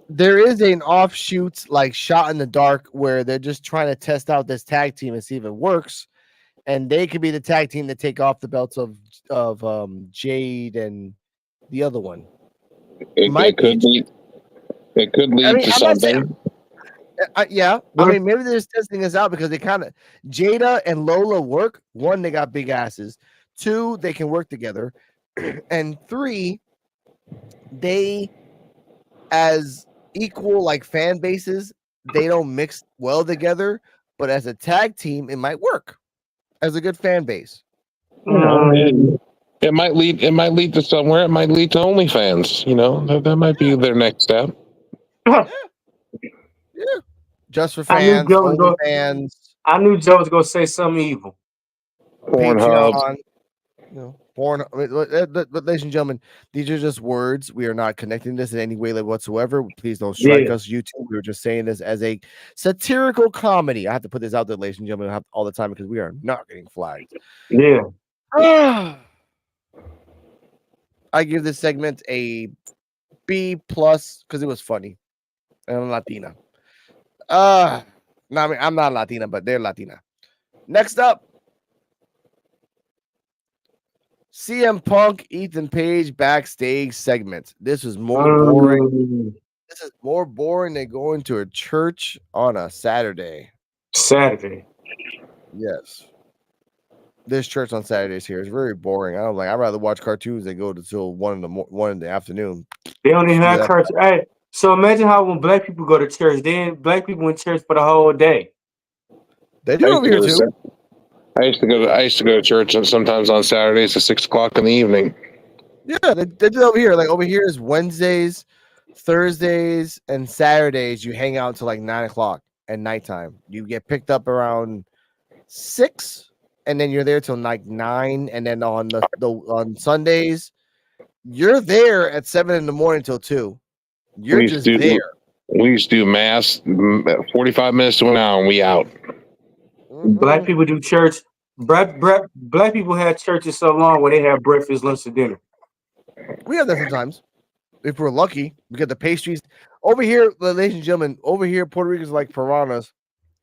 There is an offshoot like shot in the dark where they're just trying to test out this tag team and see if it works, and they could be the tag team to take off the belts of Jade and the other one. It could lead to something. Yeah, I mean, maybe they're just testing this out because they kind of Jada and Lola work. One, they got big asses. Two, they can work together, and three, they as equal like fan bases. They don't mix well together, but as a tag team, it might work as a good fan base. It might lead to somewhere. It might lead to OnlyFans. You know, that might be their next step. Yeah. Just for fans, only fans. I knew Joe was gonna say something evil. Pornhub. But ladies and gentlemen, these are just words. We are not connecting this in any way whatsoever. Please don't strike us, YouTube. We were just saying this as a satirical comedy. I have to put this out there, ladies and gentlemen, all the time because we are not getting flagged. Yeah. I give this segment a B+ because it was funny. And I'm Latina. No, I mean, I'm not Latina, but they're Latina. Next up, CM Punk, Ethan Page backstage segment. This is more boring. This is more boring than going to a church on a Saturday. Yes. This church on Saturdays here is very boring. I'd rather watch cartoons than go till 1 in the afternoon. They don't even have church. Hey, so imagine how when black people go to church, then black people in church for the whole day. They do over here too. I used to go to church and sometimes on Saturdays at 6 o'clock in the evening. Yeah, they do over here. Like over here is Wednesdays, Thursdays, and Saturdays. You hang out until like 9 o'clock at nighttime. You get picked up around 6, and then you're there till like 9. And then on on Sundays, you're there at 7 in the morning till 2. You're just there. We used to do mass 45 minutes to an hour, and we out. Black people do church. Black people had churches so long where they have breakfast, lunch, and dinner. We have that sometimes. If we're lucky, we get the pastries. Over here, ladies and gentlemen, over here, Puerto Rico is like piranhas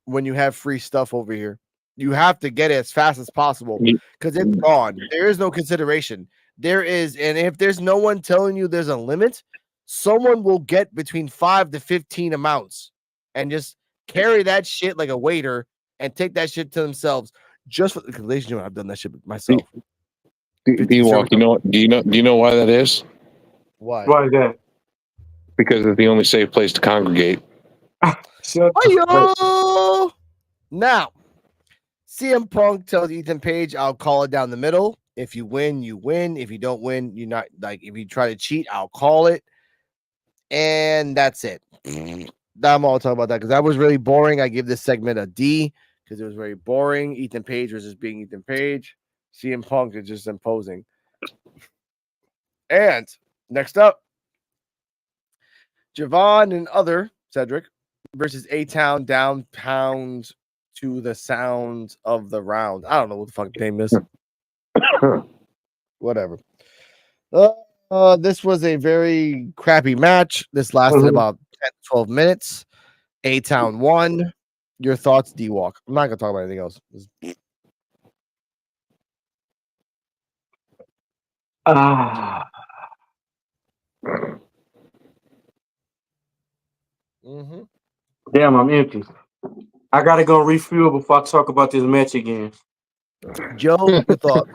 when you have free stuff over here. You have to get it as fast as possible because it's gone. There is no consideration. There is, and if there's no one telling you there's a limit, someone will get between 5 to 15 amounts and just carry that shit like a waiter and take that shit to themselves. Just for because, ladies and gentlemen, I've done that shit myself. D-Walk, do you know why that is? Why? Why is that? Because it's the only safe place to congregate. Now, CM Punk tells Ethan Page, "I'll call it down the middle. If you win, you win. If you don't win, you're not like. If you try to cheat, I'll call it." And that's it. I'm all talking about that because that was really boring. I give this segment a D because it was very boring. Ethan Page was just being Ethan Page. CM Punk is just imposing. And next up, Javon and other Cedric versus A-Town downtown to the sound of the round. I don't know what the fuck the name is. Whatever. This was a very crappy match. This lasted about 10 to 12 minutes. A-Town won. Your thoughts, D-Walk? I'm not going to talk about anything else. Ah, Mm-hmm. damn, I'm empty. I gotta go refuel before I talk about this match again. Joe, your thought?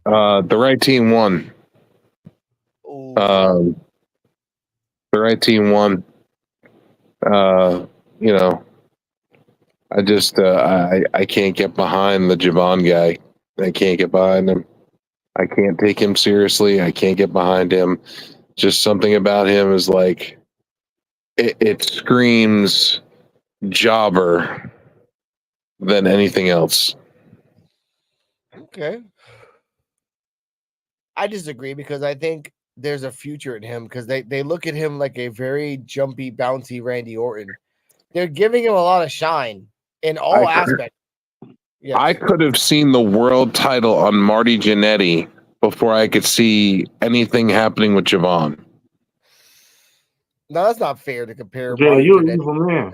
The right team won. Ooh. The right team won. You know, I just I can't get behind the Javon guy. I can't get behind him. I can't take him seriously. I can't get behind him. Just something about him is like it screams jobber than anything else. Okay. I disagree because I think there's a future in him because they look at him like a very jumpy, bouncy Randy Orton. They're giving him a lot of shine in all aspects. Yes. I could have seen the world title on Marty Jannetty before I could see anything happening with Javon. No, that's not fair to compare Yeah, Marty you an Jannetty. evil man.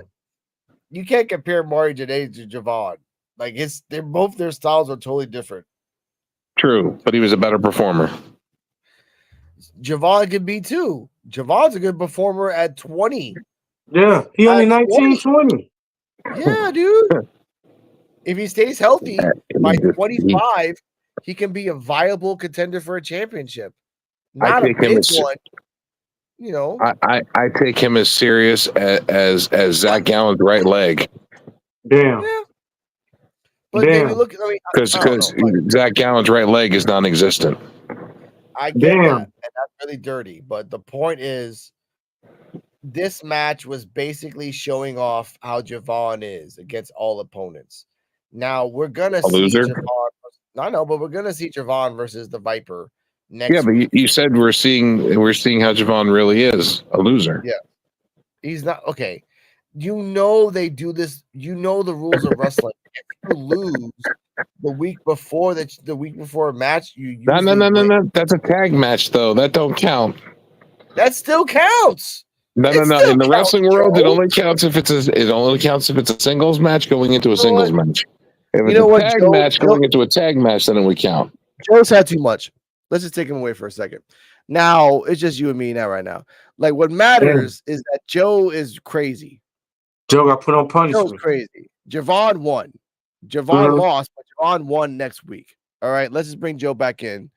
You can't compare Marty Jannetty to Javon. Like they're both their styles are totally different. True, but he was a better performer. Javon could be too. Javon's a good performer at 20. Yeah, he only At 19, 20. Yeah, dude. If he stays healthy by He- 25, he can be a viable contender for a championship. I Not a take him big as one, you know. I take him as serious as Zach Gallen's right leg Damn. Yeah. But then you Damn. look, I mean, because I don't know. Like, Zach Gallen's right leg is non-existent. I get Damn. that, and that's really dirty. But the point is, this match was basically showing off how Javon is against all opponents. Now we're gonna see loser? Javon. I know, but we're gonna see Javon versus the Viper next. Yeah, but week. you said we're seeing how Javon really is a loser. Yeah. He's not okay. You know they do this. You know the rules of wrestling. If you lose the week before a match, you usually win. No. That's a tag match though. That don't count. That still counts. No. It In still the counts, wrestling world, Joe. it only counts if it's a singles match going into a know singles what? match. If You it's know a what, tag Joe? match going into a tag match, then it would count. Joe's had too much. Let's just take him away for a second. Now it's just you and me now, right now. Like what matters is that Joe is crazy. Joe got put on Joe's punishment. crazy. Javon won. Javon lost, but Javon won next week. All right, let's just bring Joe back in.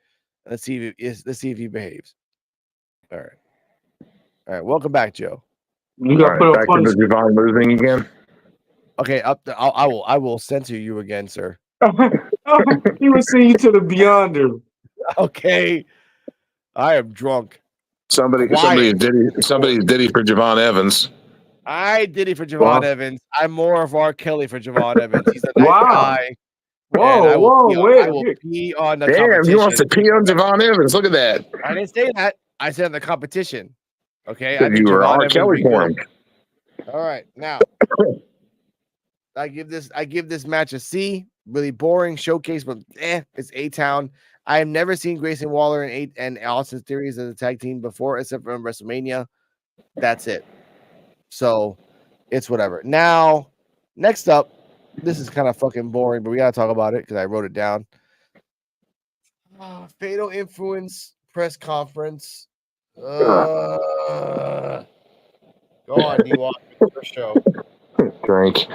Let's see if he behaves. All right. Welcome back, Joe. You got put on Back to the punishment. Javon losing again. Okay, I will censor you again, sir. He was seeing you to the beyonder. Okay, I am drunk. Somebody did it for Javon Evans. I did it for Javon Evans. I'm more of R. Kelly for Javon Evans. He's a nice guy. Whoa, I will pee on the Damn, competition. he wants to pee on Javon Evans. Look at that. I didn't say that. I said the competition. Okay, I you were R. Kelly for him. All right, now I give this match a C. Really boring showcase, but it's A-Town. I have never seen Grayson Waller and Austin Theory as a tag team before, except for WrestleMania. That's it. So it's whatever. Now, next up, this is kind of fucking boring, but we gotta talk about it because I wrote it down. Fatal Influence press conference. Go on, you watch the show. Drink.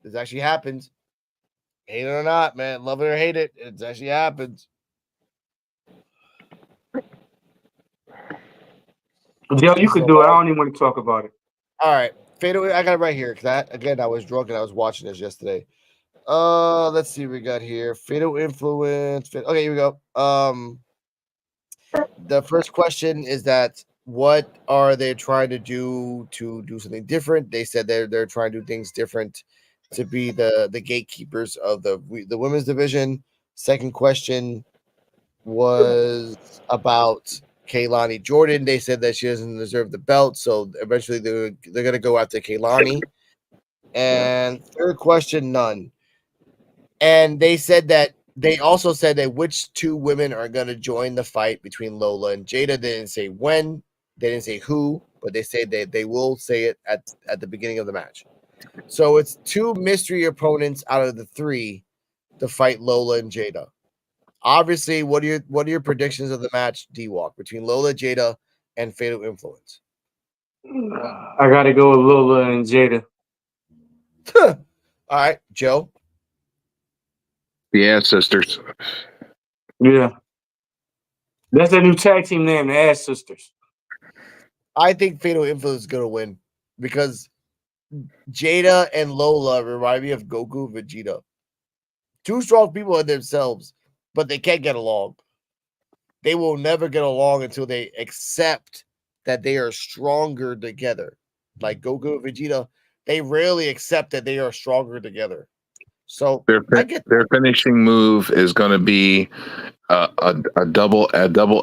This actually happens. Hate it or not, man. Love it or hate it. It actually happens. Joe, you could do it. I don't even want to talk about it. All right. Fatal. I got it right here because I was drunk and I was watching this yesterday. Let's see what we got here. Fatal Influence. Okay, here we go. The first question is that what are they trying to do something different? They said they're trying to do things different to be the gatekeepers of the women's division. Second question was about Kaylani Jordan. They said that she doesn't deserve the belt, so eventually they're gonna go after Kaylani. And third question, none. And they said that they also said that which two women are gonna join the fight between Lola and Jada. They didn't say when, they didn't say who, but they said that they will say it at the beginning of the match. So it's 2 mystery opponents out of the 3 to fight Lola and Jada. Obviously, what are your predictions of the match, D-Walk, between Lola, Jada, and Fatal Influence? I gotta go with Lola and Jada. All right, Joe. The Ass Sisters. Yeah. That's their new tag team name, the Ass Sisters. I think Fatal Influence is gonna win because Jada and Lola remind me of Goku and Vegeta. 2 strong people in themselves, but they can't get along. They will never get along until they accept that they are stronger together. Like Goku and Vegeta, they rarely accept that they are stronger together. So I get Their finishing move is going to be a double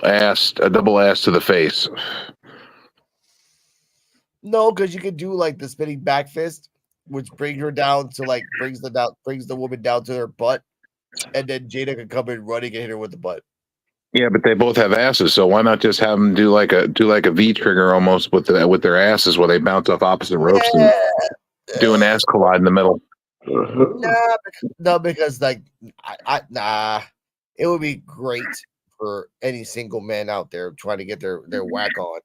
ass to the face. no, because you could do like the spinning back fist, which brings her down to like brings the woman down to her butt, and then Jada can come in running and hit her with the butt. Yeah, but they both have asses, so why not just have them do like a V trigger almost with their asses, where they bounce off opposite ropes and do an ass collide in the middle. No, because like nah, it would be great for any single man out there trying to get their whack on.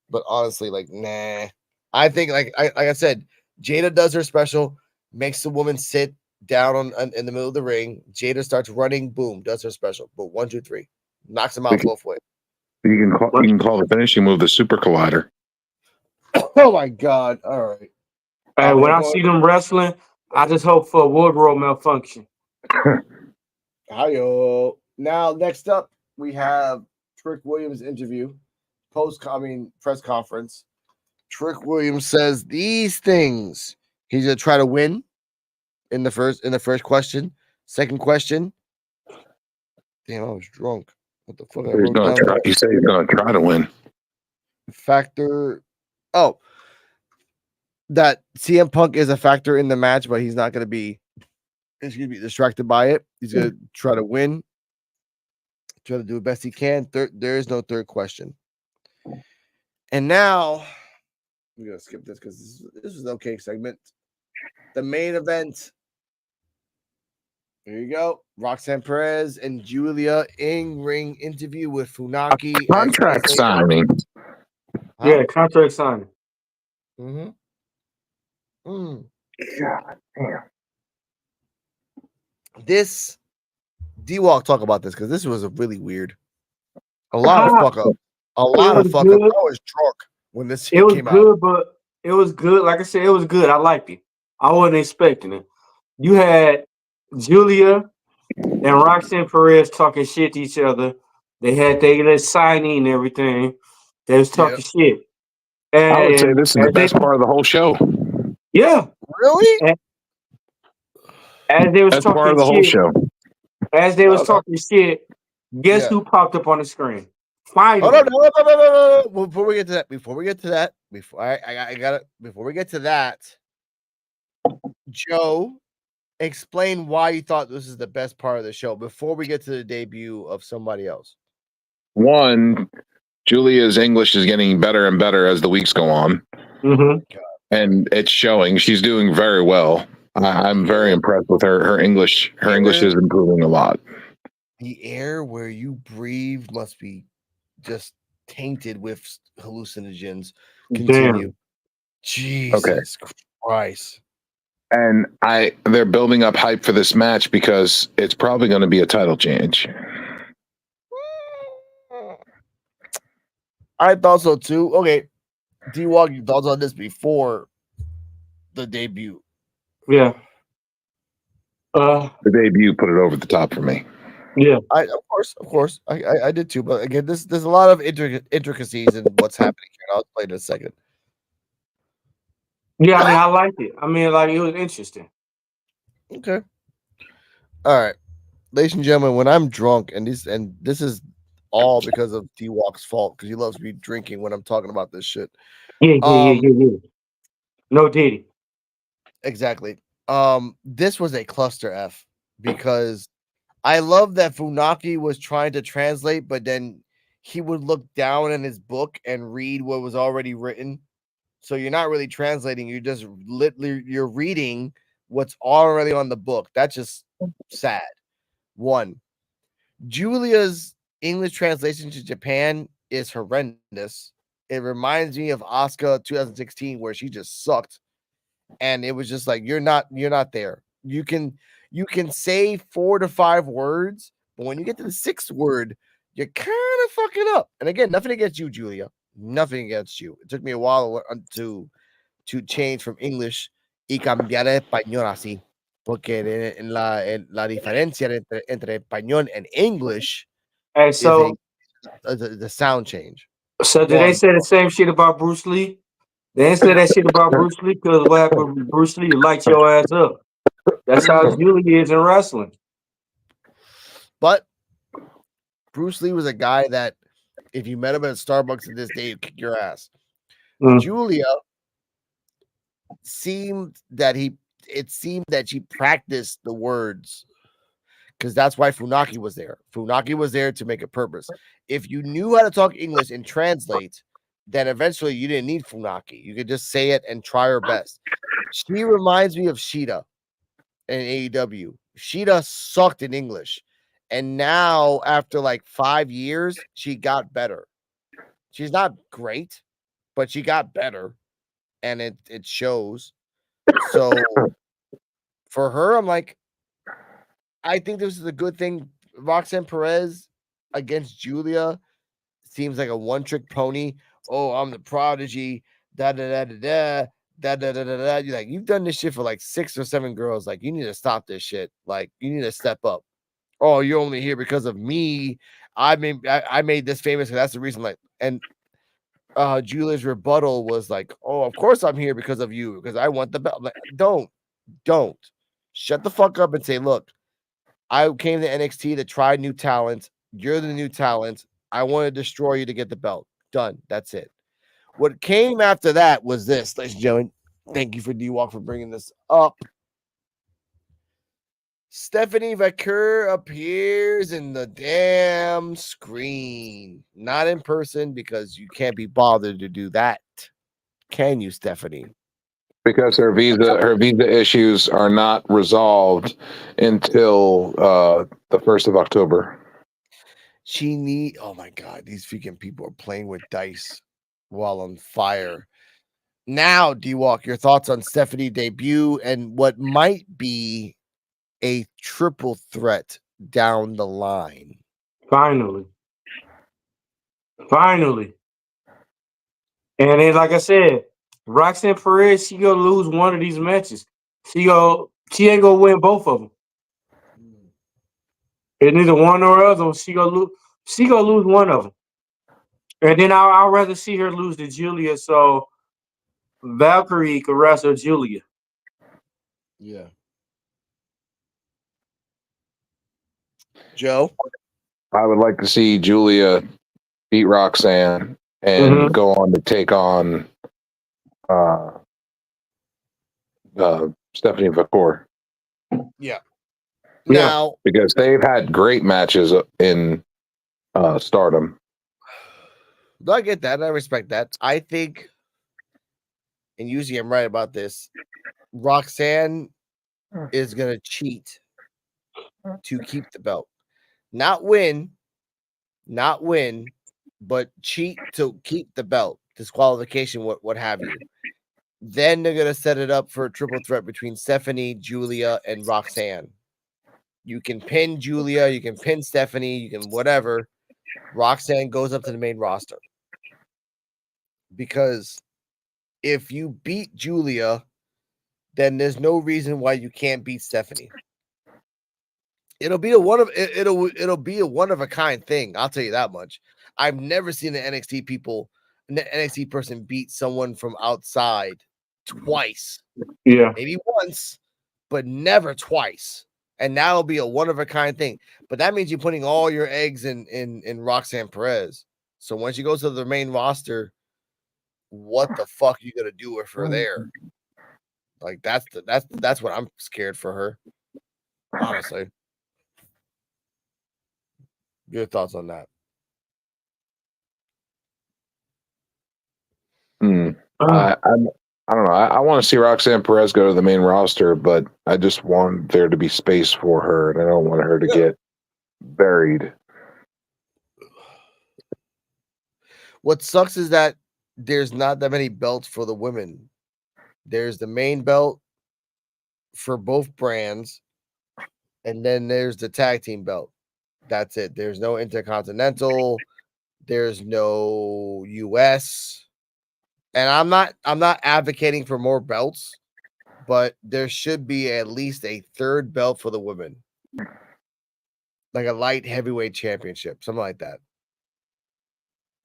But honestly, like nah. I think like I said, Jada does her special, makes the woman sit down on in the middle of the ring. Jada starts running, boom, does her special. But 1, 2, 3, knocks him out both ways. You can call the finishing move the Super Collider. Oh my god! All right. Hey, when I see them wrestling, I just hope for a wardrobe malfunction. Hiyo. Now, next up, we have Trick Williams' interview, press conference. Trick Williams says these things. He's gonna try to win in the first question. Second question. Damn, I was drunk. What the fuck? He said he's gonna try to win. Factor. Oh, that CM Punk is a factor in the match, but he's not gonna be. He's gonna be distracted by it. He's gonna try to win. Try to do the best he can. There is no third question. And now we're gonna skip this because this is an okay segment. The main event. Here you go. Roxanne Perez and Julia in-ring interview with Funaki. Contract signing. Huh? Yeah, contract signing. Mm-hmm. God damn. This D-Walk talk about this because this was a really weird. A lot of fuck up. A lot of fuck up. I was drunk when this shit came out. It was good, but it was good. Like I said, it was good. I liked it. I wasn't expecting it. You had Julia and Roxanne Perez talking shit to each other. They had their signing and everything. They was talking shit. And I would say this is the best part of the whole show. Yeah. Really? As they was That's talking part of the whole show. As they was talking shit, guess who popped up on the screen? Finally. Hold on, no. Before we get to that, before we get to that, Joe, explain why you thought this is the best part of the show before we get to the debut of somebody else. One, Julia's English is getting better and better as the weeks go on. Mm-hmm. And it's showing. She's doing very well. I'm very impressed with her. Her English is improving a lot. The air where you breathe must be just tainted with hallucinogens. Continue. Damn. Jesus Christ. And they're building up hype for this match because it's probably going to be a title change. I thought so too. Okay. D-Walk, you thoughts on this before the debut? Yeah. The debut put it over the top for me. Yeah. Of course. I did too. But again, there's a lot of intricacies in what's happening here. I'll explain in a second. Yeah, I mean, I liked it. I mean, like, it was interesting. Okay. All right. Ladies and gentlemen, when I'm drunk, and this is all because of D-Walk's fault, because he loves me drinking when I'm talking about this shit. Yeah. No Diddy. Exactly. This was a cluster F because I love that Funaki was trying to translate, but then he would look down in his book and read what was already written. So you're not really translating. You're just literally you're reading what's already on the book. That's just sad. One, Julia's English translation to Japan is horrendous. It reminds me of Asuka 2016, where she just sucked, and it was just like you're not there. You can say 4 to 5 words, but when you get to the 6th word, you're kind of fucking up. And again, nothing against you, Julia. Nothing against you. It took me a while to change from English y cambiar a español así. Porque la diferencia entre español and English Hey, is so the sound change. so Go did they on. say the same shit about Bruce Lee? They didn't say that shit about Bruce Lee because what happened with Bruce Lee light your ass up. That's how Julie is in wrestling. But Bruce Lee was a guy that if you met him at Starbucks in this day, he'd kick your ass. Mm. Julia seemed that she practiced the words because that's why Funaki was there. Funaki was there to make a purpose. If you knew how to talk English and translate, then eventually you didn't need Funaki. You could just say it and try her best. She reminds me of Sheeta in AEW. Sheeta sucked in English. And now, after like 5 years, she got better. She's not great, but she got better. And it shows. So for her, I'm like, I think this is a good thing. Roxanne Perez against Julia seems like a one-trick pony. Oh, I'm the prodigy. Da da da da da da da da da da. You're like, you've done this shit for like 6 or 7 girls. Like, you need to stop this shit. Like, you need to step up. Oh, you're only here because of me. I made this famous, and that's the reason. Like, and Julia's rebuttal was like, "Oh, of course I'm here because of you, because I want the belt." Like, don't shut the fuck up and say, "Look, I came to NXT to try new talent. You're the new talent. I want to destroy you to get the belt. Done. That's it." What came after that was this, ladies and gentlemen. Thank you for D-Walk for bringing this up. Stephanie Vaquer appears in the damn screen, not in person because you can't be bothered to do that. Can you, Stephanie? Because her visa issues are not resolved until the 1st of October. Oh my God, these freaking people are playing with dice while on fire. Now, D-Walk, your thoughts on Stephanie debut and what might be a triple threat down the line. Finally. And then, like I said, Roxanne Perez, she gonna lose one of these matches. She ain't gonna win both of them. And neither one or other, she gonna lose. She gonna lose one of them. And then I'd rather see her lose to Julia, so Valkyrie could wrestle Julia. Yeah. Joe? I would like to see Julia beat Roxanne and go on to take on Stephanie Vaquer. Yeah. Yeah. Now, Because they've had great matches in Stardom. I get that. I respect that. I think, and usually I'm right about this, Roxanne is going to cheat to keep the belt. Not win, but cheat to keep the belt. Disqualification, what have you. Then they're going to set it up for a triple threat between Stephanie, Julia, and Roxanne. You can pin Julia, you can pin Stephanie, you can whatever. Roxanne goes up to the main roster. Because if you beat Julia, then there's no reason why you can't beat Stephanie. It'll be a one of a kind thing. I'll tell you that much. I've never seen an NXT person beat someone from outside twice. Yeah. Maybe once, but never twice. And that'll be a one of a kind thing. But that means you're putting all your eggs in Roxanne Perez. So once you go to the main roster, what the fuck you gonna do with her there? Like that's what I'm scared for her. Honestly. Your thoughts on that? I don't know. I want to see Roxanne Perez go to the main roster, but I just want there to be space for her, and I don't want her to get buried. What sucks is that there's not that many belts for the women. There's the main belt for both brands, and then there's the tag team belt. That's it. There's no Intercontinental. There's no US. And I'm not advocating for more belts, but there should be at least a third belt for the women. Like a light heavyweight championship, something like that.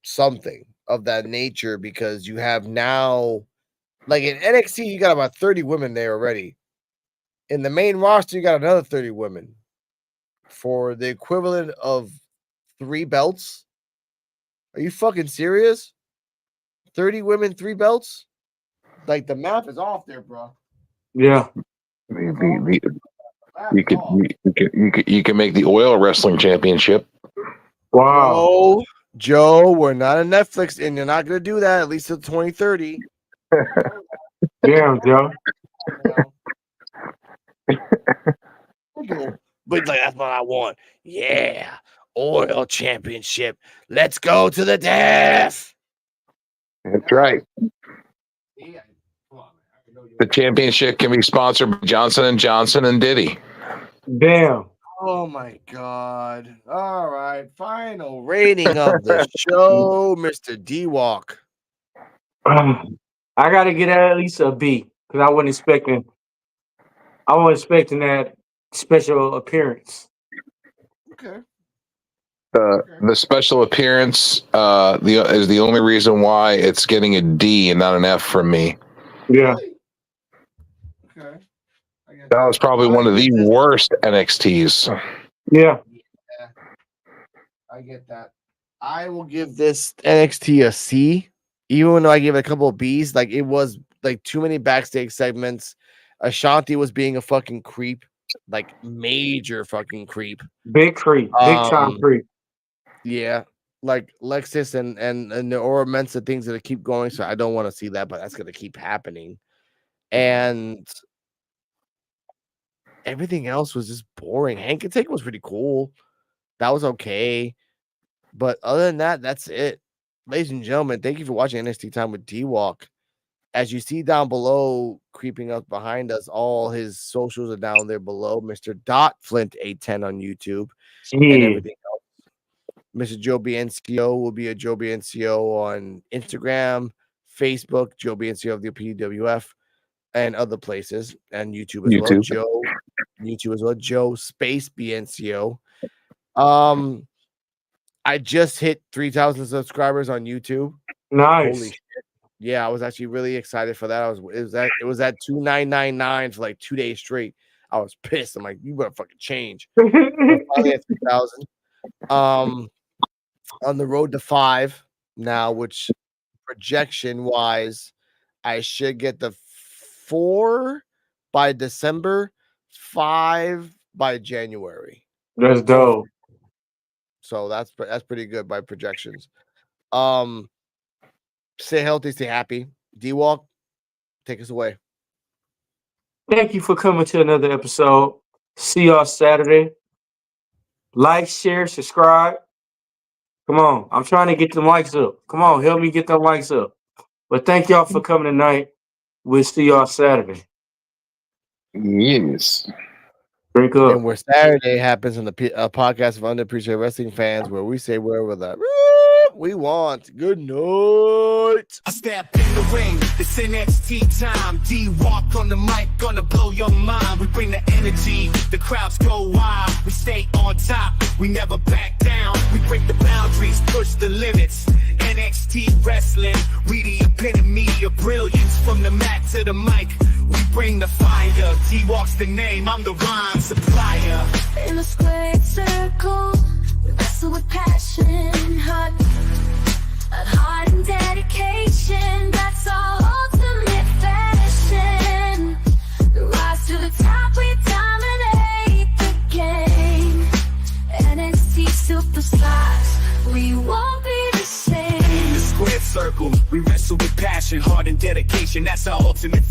Something of that nature, because you have now, like in NXT, you got about 30 women there already. In the main roster, you got another 30 women for the equivalent of 3 belts. Are you fucking serious? 30 women, 3 belts? Like the math is off there, bro. Yeah. You can make the oil wrestling championship. Wow. Joe, we're not a Netflix, and you're not gonna do that at least till 2030. Damn, Joe. But like that's what I want. Yeah, oil championship. Let's go to the death. That's right. The championship can be sponsored by Johnson & Johnson and Diddy. Damn. Oh my God. All right. Final rating of the show, Mr. D-Walk. I gotta get at least a B because I wasn't expecting that special appearance. Okay. The special appearance is the only reason why it's getting a D and not an F from me. Yeah. Okay. That was probably one of the worst NXTs. Yeah. I get that. I will give this NXT a C, even though I gave it a couple of B's. Like it was like too many backstage segments. Ashanti was being a fucking creep, like major fucking creep. Big creep. Big time creep. Yeah. Like Lexus and the Aura Mensa things that keep going. So I don't want to see that, but that's gonna keep happening. And everything else was just boring. Hank and Take was pretty cool. That was okay. But other than that, that's it. Ladies and gentlemen, thank you for watching NXT Time with D-Walk. As you see down below, creeping up behind us, all his socials are down there below. Mr. Flint810 on YouTube and everything else. Mr. Joe BNCO will be a Joe BNCO on Instagram, Facebook, Joe BNCO of the PWF, and other places, and YouTube as well. Joe, YouTube as well. Joe Space BNCO. I just hit 3,000 subscribers on YouTube. Nice. Holy shit. Yeah, I was actually really excited for that. It was at 2,999 for like 2 days straight. I was pissed. I'm like, you better fucking change. Finally at 3,000. On the road to 5 now, which projection wise, I should get the 4 by December, 5 by January. That's dope. So that's pretty good by projections. Stay healthy, stay happy. D-Walk, take us away. Thank you for coming to another episode. See y'all Saturday. Like, share, subscribe. Come on. I'm trying to get the likes up. Come on, help me get the likes up. But thank y'all for coming tonight. We'll see y'all Saturday. Yes. Drink up. And where Saturday happens on the podcast of Underappreciated Wrestling Fans, where we say wherever that we want. Good night. I step in the ring, it's NXT time. D-Walk on the mic, gonna blow your mind. We bring the energy, the crowds go wild. We stay on top, we never back down. We break the boundaries, push the limits. NXT wrestling, we the epitome of brilliance. From the mat to the mic, we bring the fire. D-Walk's the name, I'm the rhyme supplier. In a squared circle, we wrestle with passion, heart and dedication. That's our ultimate fashion. The rise to the top, we dominate the game. NXT superstars, we won't be the same. In the squared circle, we wrestle with passion. passion, heart, and dedication. That's our ultimate fact.